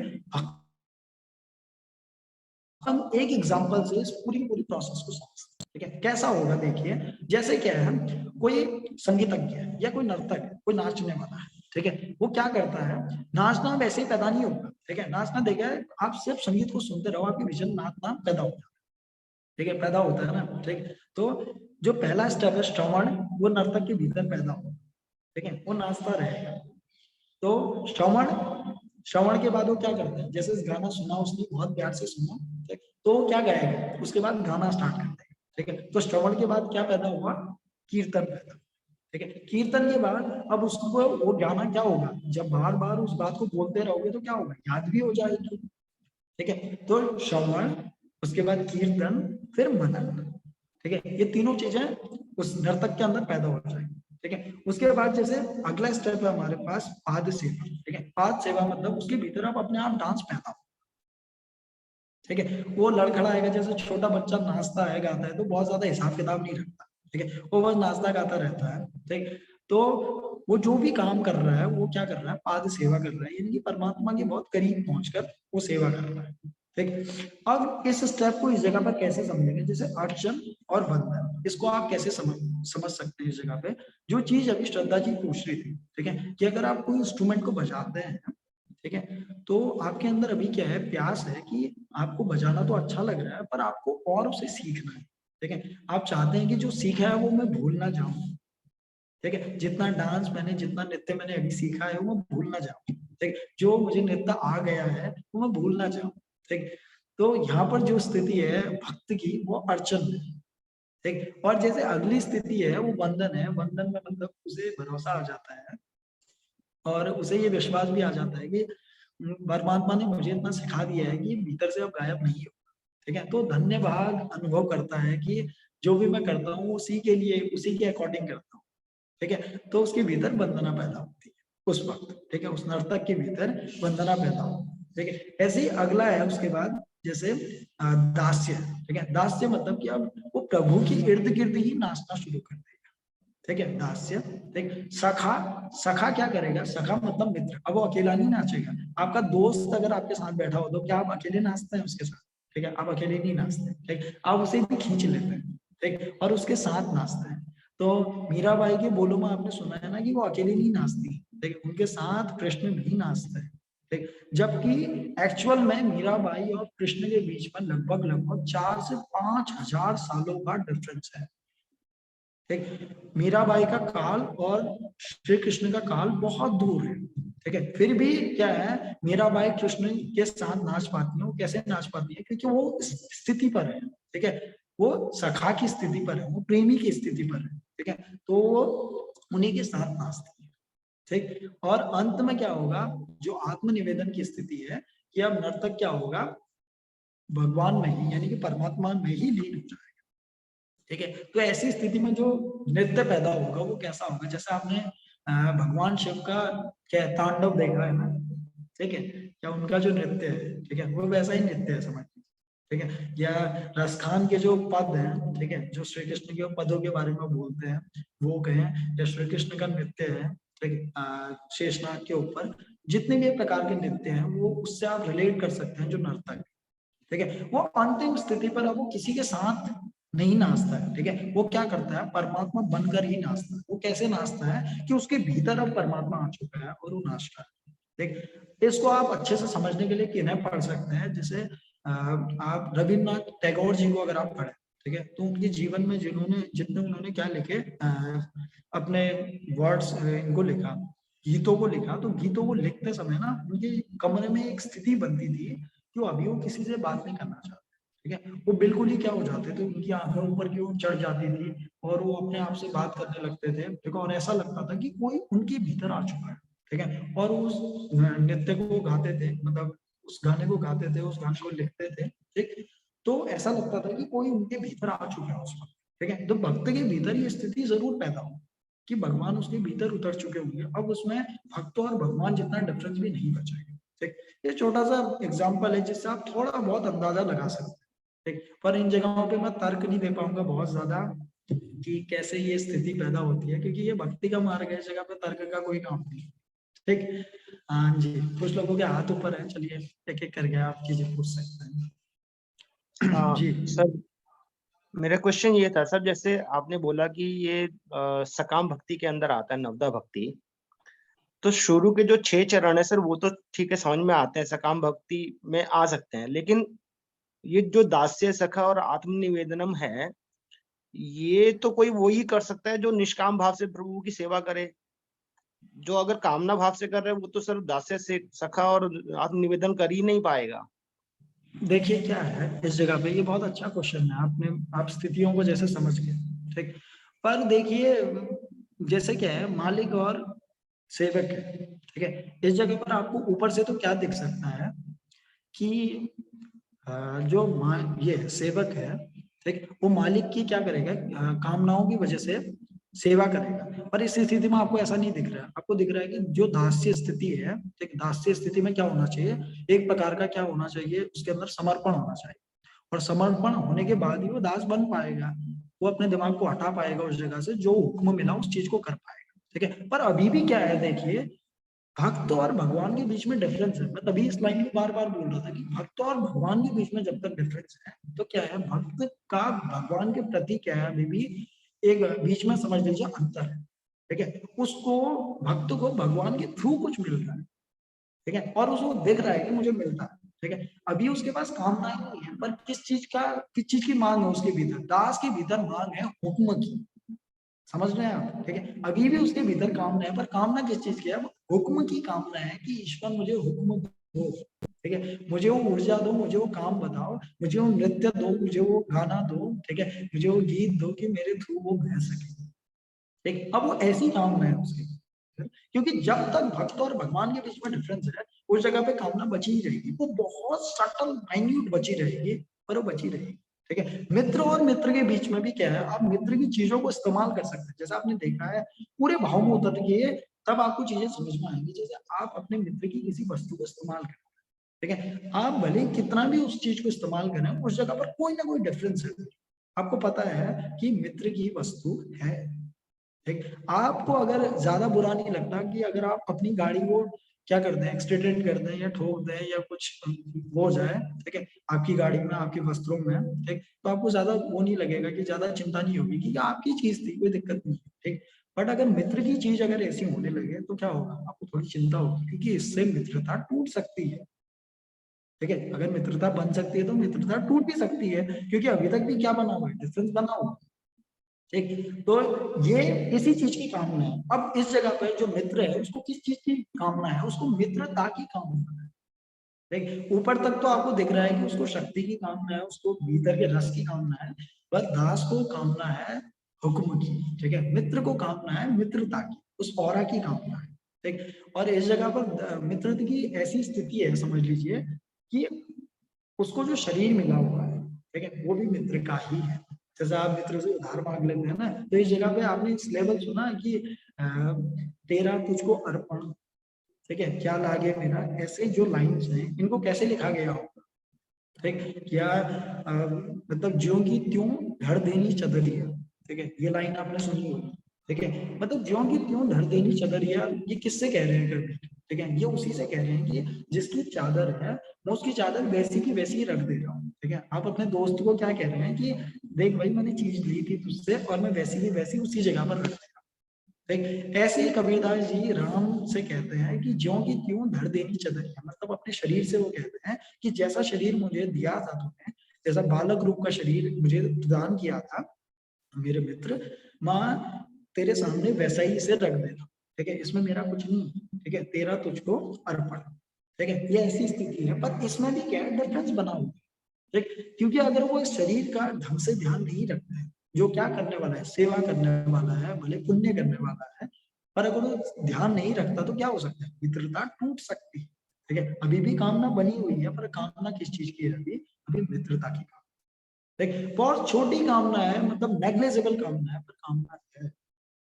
हम एक एग्जांपल से इस पूरी पूरी प्रोसेस को समझते हैं, ठीक है। कैसा होगा देखिए, जैसे क्या है, कोई संगीतज्ञ है या कोई नर्तक है, कोई नाचने वाला है, ठीक है। वो क्या करता है, नाचना वैसे ही पैदा नहीं होगा, ठीक है। नाचना देखा है, आप सिर्फ संगीत को सुनते रहो, आपके विजन नाचना पैदा होता है, ठीक है, पैदा होता है ना, ठीक। तो जो पहला स्टेप है श्रवण, वो नर्तक के भीतर पैदा होगा, ठीक है, वो नाचता रहेगा। तो श्रवण, श्रवण के बाद वो क्या करता है, जैसे इस गाना सुना उसने, बहुत प्यार से सुना, ठीक, तो वो क्या गाएगा, उसके बाद गाना स्टार्ट कर देगा, ठीक है। तो श्रवण के बाद क्या पैदा हुआ, कीर्तन पैदा, ठीक है। कीर्तन के बाद अब उसको वो गाना क्या होगा, जब बार बार उस बात को बोलते रहोगे तो क्या होगा, याद भी हो जाएगी, ठीक है। तो श्रवण, उसके बाद कीर्तन, फिर मनन, ठीक है। ये तीनों चीजें उस नर्तक के अंदर पैदा हो जाएगी, ठीक है। उसके बाद जैसे अगला स्टेप है हमारे पास पाद सेवा, ठीक है। पाद सेवा मतलब उसके भीतर आप अपने आप डांस पैदा हो, ठीक है। वो लड़खड़ाएगा, जैसे छोटा बच्चा नाचता है गाता है तो बहुत ज्यादा हिसाब किताब नहीं रखता, ठीक है, वो बस नाचता गाता रहता है, ठीक। तो वो जो भी काम कर रहा है वो क्या कर रहा है, पाद सेवा कर रहा है, यानी कि परमात्मा के बहुत करीब पहुंचकर वो सेवा कर रहा है, ठीक। अब इस स्टेप को इस जगह पर कैसे समझेंगे, जैसे अर्चन और वंदन, इसको आप कैसे समझ सकते हैं इस जगह पे, जो चीज अभी श्रद्धा जी पूछ रही थी, ठीक है, कि अगर आप कोई इंस्ट्रूमेंट को बजाते हैं, ठीक है, तो आपके अंदर अभी क्या है, प्यास है कि आपको बजाना तो अच्छा लग रहा है पर आपको और उसे सीखना है, ठीक है। आप चाहते हैं कि जो सीखा है वो मैं भूल ना जाऊं, ठीक है। जितना डांस मैंने, जितना नृत्य मैंने अभी सीखा है वो भूल ना जाऊं, ठीक। जो मुझे नृत्य आ गया है वो मैं भूल ना जाऊं, ठीक। तो यहाँ पर जो स्थिति है भक्त की, वो अर्चन है, ठीक। और जैसे अगली स्थिति है वो वंदन है, वंदन में मतलब उसे भरोसा आ जाता है और उसे ये विश्वास भी आ जाता है कि परमात्मा ने मुझे इतना सिखा दिया है कि भीतर से अब गायब नहीं हो, ठीक है। तो धन्य भाग अनुभव करता है कि जो भी मैं करता हूँ उसी के लिए, उसी के अकॉर्डिंग करता हूँ, ठीक है। तो उसके भीतर वंदना पैदा होती है उस वक्त, ठीक है, उस नर्तक के भीतर वंदना पैदा हो, ठीक है। ऐसे ही अगला है उसके बाद जैसे दास्य, ठीक है। दास्य मतलब कि अब वो प्रभु की इर्द गिर्द ही नाचना शुरू कर देगा, ठीक है, दास्य, ठीक। सखा, सखा क्या करेगा, सखा मतलब मित्र, अब वो अकेला नहीं नाचेगा, आपका दोस्त अगर आपके साथ बैठा हो तो क्या आप अकेले नाचते हैं उसके साथ, ठीक है, आप अकेले नहीं नाचते, ठीक, आप उसे भी खींच लेते हैं, ठीक, और उसके साथ नाचते हैं। तो मीराबाई के बोलों में आपने सुना है ना कि वो अकेले नहीं नाचती, ठीक, उनके साथ कृष्ण भी नाचते हैं, ठीक। जबकि एक्चुअल में मीराबाई और कृष्ण के बीच में लगभग लगभग 4 से 5 हजार सालों का डिफरेंस है, ठीक। मीराबाई का काल और श्री कृष्ण का काल बहुत दूर है, ठीक है। फिर भी क्या है, मीराबाई कृष्ण के साथ नाच पाती है, वो कैसे नाच पाती है, क्योंकि वो इस स्थिति पर है, ठीक है, वो सखा की स्थिति पर है, वो प्रेमी की स्थिति पर है, ठीक है, तो वो उन्हीं के साथ नाचती है, ठीक। और अंत में क्या होगा, जो आत्मनिवेदन की स्थिति है कि अब नर्तक क्या होगा, भगवान में ही यानी कि परमात्मा में ही लीन हो जाए, ठीक है। तो ऐसी स्थिति में जो नृत्य पैदा होगा वो कैसा होगा, जैसे आपने भगवान शिव का क्या तांडव देखा है ना, ठीक है, या उनका जो नृत्य है, ठीक है, वो वैसा ही नृत्य है समझ, ठीक है। या रसखान के जो पद हैं, ठीक है, जो श्री कृष्ण के पदों के बारे में बोलते हैं वो कहें, या श्री कृष्ण का नृत्य है, ठीक है, शेषनाग के ऊपर जितने भी प्रकार के नृत्य हैं वो उससे आप रिलेट कर सकते हैं, जो नर्तक है, ठीक है, वो अंतिम स्थिति पर अब वो किसी के साथ नहीं नाचता है, ठीक है, वो क्या करता है, परमात्मा बनकर ही नाचता है। वो कैसे नाचता है कि उसके भीतर अब परमात्मा आ चुका है और वो नाच रहा है, ठीक। इसको आप अच्छे से समझने के लिए किन्हें पढ़ सकते हैं, जैसे आप रविन्द्रनाथ टैगोर जी को अगर आप पढ़े, ठीक है, तो उनके जीवन में जिन्होंने जितने उन्होंने क्या लिखे, अपने वर्ड्स इनको लिखा, गीतों को लिखा, तो गीतों को लिखते समय ना उनके कमरे में एक स्थिति बनती थी कि वो अभी वो किसी से बात नहीं करना चाहते, ठीक है, वो बिल्कुल ही क्या हो जाते थे, उनकी आंखें ऊपर की ओर चढ़ जाती थी और वो अपने आप से बात करने लगते थे, ठीक है, और ऐसा लगता था कि कोई उनके भीतर आ चुका है, ठीक है, और उस नृत्य को गाते थे, मतलब उस गाने को गाते थे, उस गाने को लिखते थे, ठीक। तो ऐसा लगता था कि कोई उनके भीतर आ चुका है उस वक्त, ठीक है। तो भक्त के भीतर ये स्थिति जरूर पैदा हो कि भगवान उसके भीतर उतर चुके होंगे, अब उसमें भक्त और भगवान जितना डिफरेंस भी नहीं बचेगा, ठीक। ये छोटा सा एग्जाम्पल है जिससे आप थोड़ा बहुत अंदाजा लगा सकते हैं, ठीक। पर इन जगहों पे मैं तर्क नहीं दे पाऊंगा बहुत ज्यादा कि कैसे ये स्थिति पैदा होती है, क्योंकि ये भक्ति का मार्ग है, इस जगह पे तर्क का कोई काम नहीं, ठीक। हाँ जी, कुछ लोगों के हाथ ऊपर है, चलिए एक एक करके आप चीजें पूछ सकते हैं। जी सर, मेरा क्वेश्चन ये था सर, जैसे आपने बोला कि ये सकाम भक्ति के अंदर आता है, नवदा भक्ति, तो शुरू के जो 6 चरण है सर, वो तो ठीक है, समझ में आते हैं, सकाम भक्ति में आ सकते हैं, लेकिन ये जो दास्य सखा और आत्मनिवेदनम है, ये तो कोई वो ही कर सकता है जो निष्काम भाव से प्रभु की सेवा करे। जो अगर कामना भाव से कर रहे हैं वो तो सर दास्य से सखा और आत्मनिवेदन कर ही नहीं पाएगा। देखिए क्या है इस जगह पे, ये बहुत अच्छा क्वेश्चन है, आपने आप स्थितियों को जैसे समझ गए, ठीक। पर देखिए जैसे क्या है, मालिक और सेवक है, ठीक है। इस जगह पर आपको ऊपर से तो क्या दिख सकता है कि जो ये सेवक है, ठीक, वो मालिक की क्या करेगा, कामनाओं की वजह से सेवा करेगा। पर इस स्थिति में आपको ऐसा नहीं दिख रहा है, आपको दिख रहा है कि जो दास्य स्थिति है, ठीक, दास्य स्थिति में क्या होना चाहिए, एक प्रकार का क्या होना चाहिए, उसके अंदर समर्पण होना चाहिए। और समर्पण होने के बाद ही वो दास बन पाएगा, वो अपने दिमाग को हटा पाएगा उस जगह से, जो हुक्म मिला उस चीज को कर पाएगा, ठीक है। पर अभी भी क्या है, देखिए भक्त और भगवान के बीच में डिफरेंस है। मैं तभी इस लाइन को बार बार बोल रहा था कि भक्त और भगवान के बीच में जब तक डिफरेंस है, तो क्या है, भक्त का भगवान के प्रति क्या है, अभी भी एक बीच में समझ लीजिए अंतर है, ठीक है। उसको, भक्त को भगवान के थ्रू कुछ मिल रहा है, ठीक है, और उसको देख रहा है कि मुझे मिलता है, ठीक है। अभी उसके पास कामनाएं नहीं है, पर किस चीज की मांग है उसके भीतर, दास के भीतर मांग है हुक्म की, समझ रहे हैं आप, ठीक है। अभी भी उसके भीतर कामना है, पर कामना किस चीज की है, हुक्म की कामना है कि ईश्वर मुझे हुक्म दो, ठीक है, मुझे वो ऊर्जा दो, मुझे वो काम बताओ, मुझे वो नृत्य दो, मुझे वो गाना दो, ठीक है, मुझे वो गीत दो कि मेरे थ्रू वो बह सके, ठीक। अब वो ऐसी कामना है उसकी, क्योंकि जब तक भक्त और भगवान के बीच में डिफरेंस है, उस जगह पे कामना बची ही रहेगी, वो बहुत सटल माइन्यूट बची रहेगी, पर वो बची रहेगी, ठीक है। मित्र और मित्र के बीच में भी क्या है, आप मित्र की चीजों को इस्तेमाल कर सकते हैं, जैसे आपने देखा है, पूरे भाव में उतरिए, तब आपको चीजें समझ में आएंगी। जैसे आप अपने मित्र की किसी वस्तु को इस्तेमाल करें, ठीक है, आप भले कितना भी उस चीज को इस्तेमाल करें, उस जगह पर कोई ना कोई डिफरेंस है। आपको पता है कि मित्र की वस्तु है, ठीक। आपको अगर ज्यादा बुरा नहीं लगता कि अगर आप अपनी गाड़ी को क्या कर दें, एक्सीडेंट कर दें या ठोक दें या कुछ हो जाए, ठीक है, आपकी गाड़ी में, आपके वस्त्रों में, ठीक, तो आपको ज्यादा वो नहीं लगेगा, कि ज्यादा चिंता नहीं होगी कि आपकी चीज थी, कोई दिक्कत नहीं है, ठीक। बट अगर मित्र की चीज अगर ऐसी होने लगे तो क्या होगा, आपको थोड़ी चिंता होगी, क्योंकि इससे मित्रता टूट सकती है, ठीक है। अगर मित्रता बन सकती है तो मित्रता टूट भी सकती है, क्योंकि अभी तक भी क्या बना हुआ है, डिफरेंस बना हुआ है, ठीक। तो ये इसी चीज की कामना है। अब इस जगह पर जो मित्र है, उसको किस चीज की कामना है, उसको मित्रता की कामना है, ठीक। ऊपर तक तो आपको दिख रहा है कि उसको शक्ति की कामना है, उसको भीतर के रस की कामना है, बस दास को कामना है हुक्म की, ठीक है। मित्र को कामना है मित्रता की, उस औरा की कामना है, ठीक। और इस जगह पर मित्र की ऐसी स्थिति है, समझ लीजिए कि उसको जो शरीर मिला हुआ है, ठीक है, वो भी मित्र का ही है। जैसे आप मित्र से उधार मांग लेते हैं ना, तो इस जगह पे आपने इस लेवल सुना कि तेरा तुझको अर्पण, ठीक है, क्या लागे मेरा, ऐसे जो लाइंस हैं, इनको कैसे लिखा गया हो, ठीक। क्या मतलब ज्यों की त्यों धड़ देनी चदरिया, ठीक है, ये लाइन आपने सुनी होगी, ठीक है। मतलब ज्यों की त्यों धड़ देनी चदरिया, ये किससे कह रहे हैं कभी, ठीक है, ये उसी से कह रहे हैं कि जिसकी चादर है, मैं उसकी चादर वैसी की वैसी ही रख दे रहा हूँ, ठीक है। आप अपने दोस्त को क्या कह रहे हैं कि देख भाई, मैंने चीज ली थी तुझसे और मैं वैसी की वैसी उसी जगह पर रख दे रहा हूँ, ठीक। ऐसे ही कबीरदास जी राम से कहते हैं कि ज्यों की त्यों धड़ देनी चदरिया, मतलब अपने शरीर से वो कहते हैं कि जैसा शरीर मुझे दिया था तुमने, जैसा बालक रूप का शरीर मुझे प्रदान किया था मेरे मित्र, माँ तेरे सामने वैसा ही इसे रख देना, ठीक है, इसमें मेरा कुछ नहीं है, ठीक है, तेरा तुझको अर्पण, ठीक है। ये ऐसी स्थिति है, पर इसमें भी क्या है, डिफरेंस बना हुआ है, ठीक। क्योंकि अगर वो इस शरीर का ढंग से ध्यान नहीं रखता है, जो क्या करने वाला है, सेवा करने वाला है, भले पुण्य करने वाला है, पर अगर वो ध्यान नहीं रखता तो क्या हो सकता है, मित्रता टूट सकती है, ठीक है। अभी भी कामना बनी हुई है, पर कामना किस चीज की है, अभी अभी मित्रता की कामना, ठीक। बहुत छोटी कामना है, मतलब नेग्लेजिबल कामना है, पर कामना है,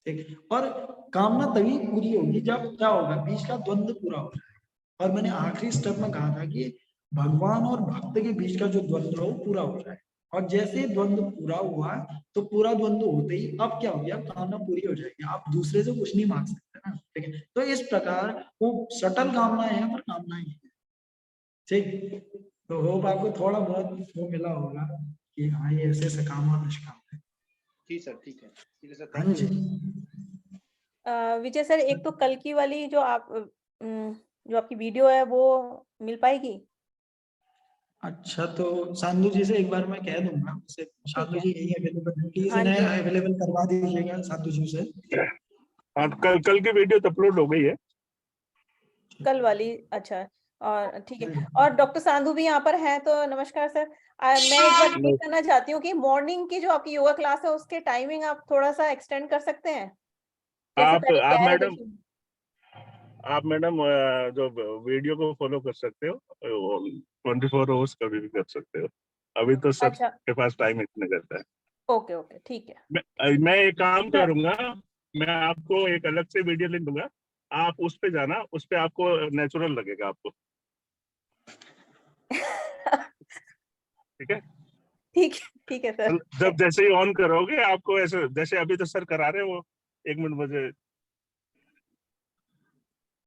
ठीक। और कामना तभी पूरी होगी जब क्या होगा, बीच का द्वंद्व पूरा हो जाएगा। और मैंने आखिरी स्टेप में कहा था कि भगवान और भक्त के बीच का जो द्वंद्व है वो पूरा हो जाए, और जैसे द्वंद्व पूरा हुआ, तो पूरा द्वंद्व होते ही अब क्या हो गया, कामना पूरी हो जाएगी, आप दूसरे से कुछ नहीं मांग सकते ना, ठीक है। तो इस प्रकार वो सटल कामनाएं हैं, पर कामनाएं हैं, ठीक। तो होप आपको थोड़ा बहुत वो मिला होगा कि हाँ, ये ऐसे सकाम और निष्काम है। जी सर, ठीक है सर, हाँ thank ji. You. Vijay sir, एक तो कल की वाली जो जो आपकी वीडियो है वो मिल पाएगी? अच्छा, तो सानू जी से एक बार मैं कह दूंगा, उसे सानू है। जी यही अवेलेबल है, प्लीज हाँ इन्हें जी। अवेलेबल करवा दीजिएगा सानू जी से। हाँ, कल कल की वीडियो तो अपलोड हो गई है। कल वाली, अच्छा। और ठीक है, और डॉक्टर सांधु भी यहाँ पर हैं, तो नमस्कार सर। मैं एक बार रिपीट करना चाहती हूँ कि मॉर्निंग की जो आपकी योगा क्लास है उसके टाइमिंग आप थोड़ा सा एक्सटेंड कर सकते हैं, जैसे आप पहले आप कह रहे थे मैडम आप मैडम जो वीडियो को फॉलो कर सकते हो, 24 आवर्स कभी भी कर सकते हो। अभी तो सर अच्छा, के पास टाइम इतने करता है। ओके ओके, ठीक है। मैं एक काम सर करूंगा, मैं आपको एक अलग से वीडियो लिंक दूंगा, आप उस पे जाना, उस पे आपको नेचुरल लगेगा आपको। ठीक है, ठीक है सर। जब जैसे ही ऑन करोगे आपको ऐसे, जैसे अभी तो सर करा रहे हो, 1 मिनट मुझे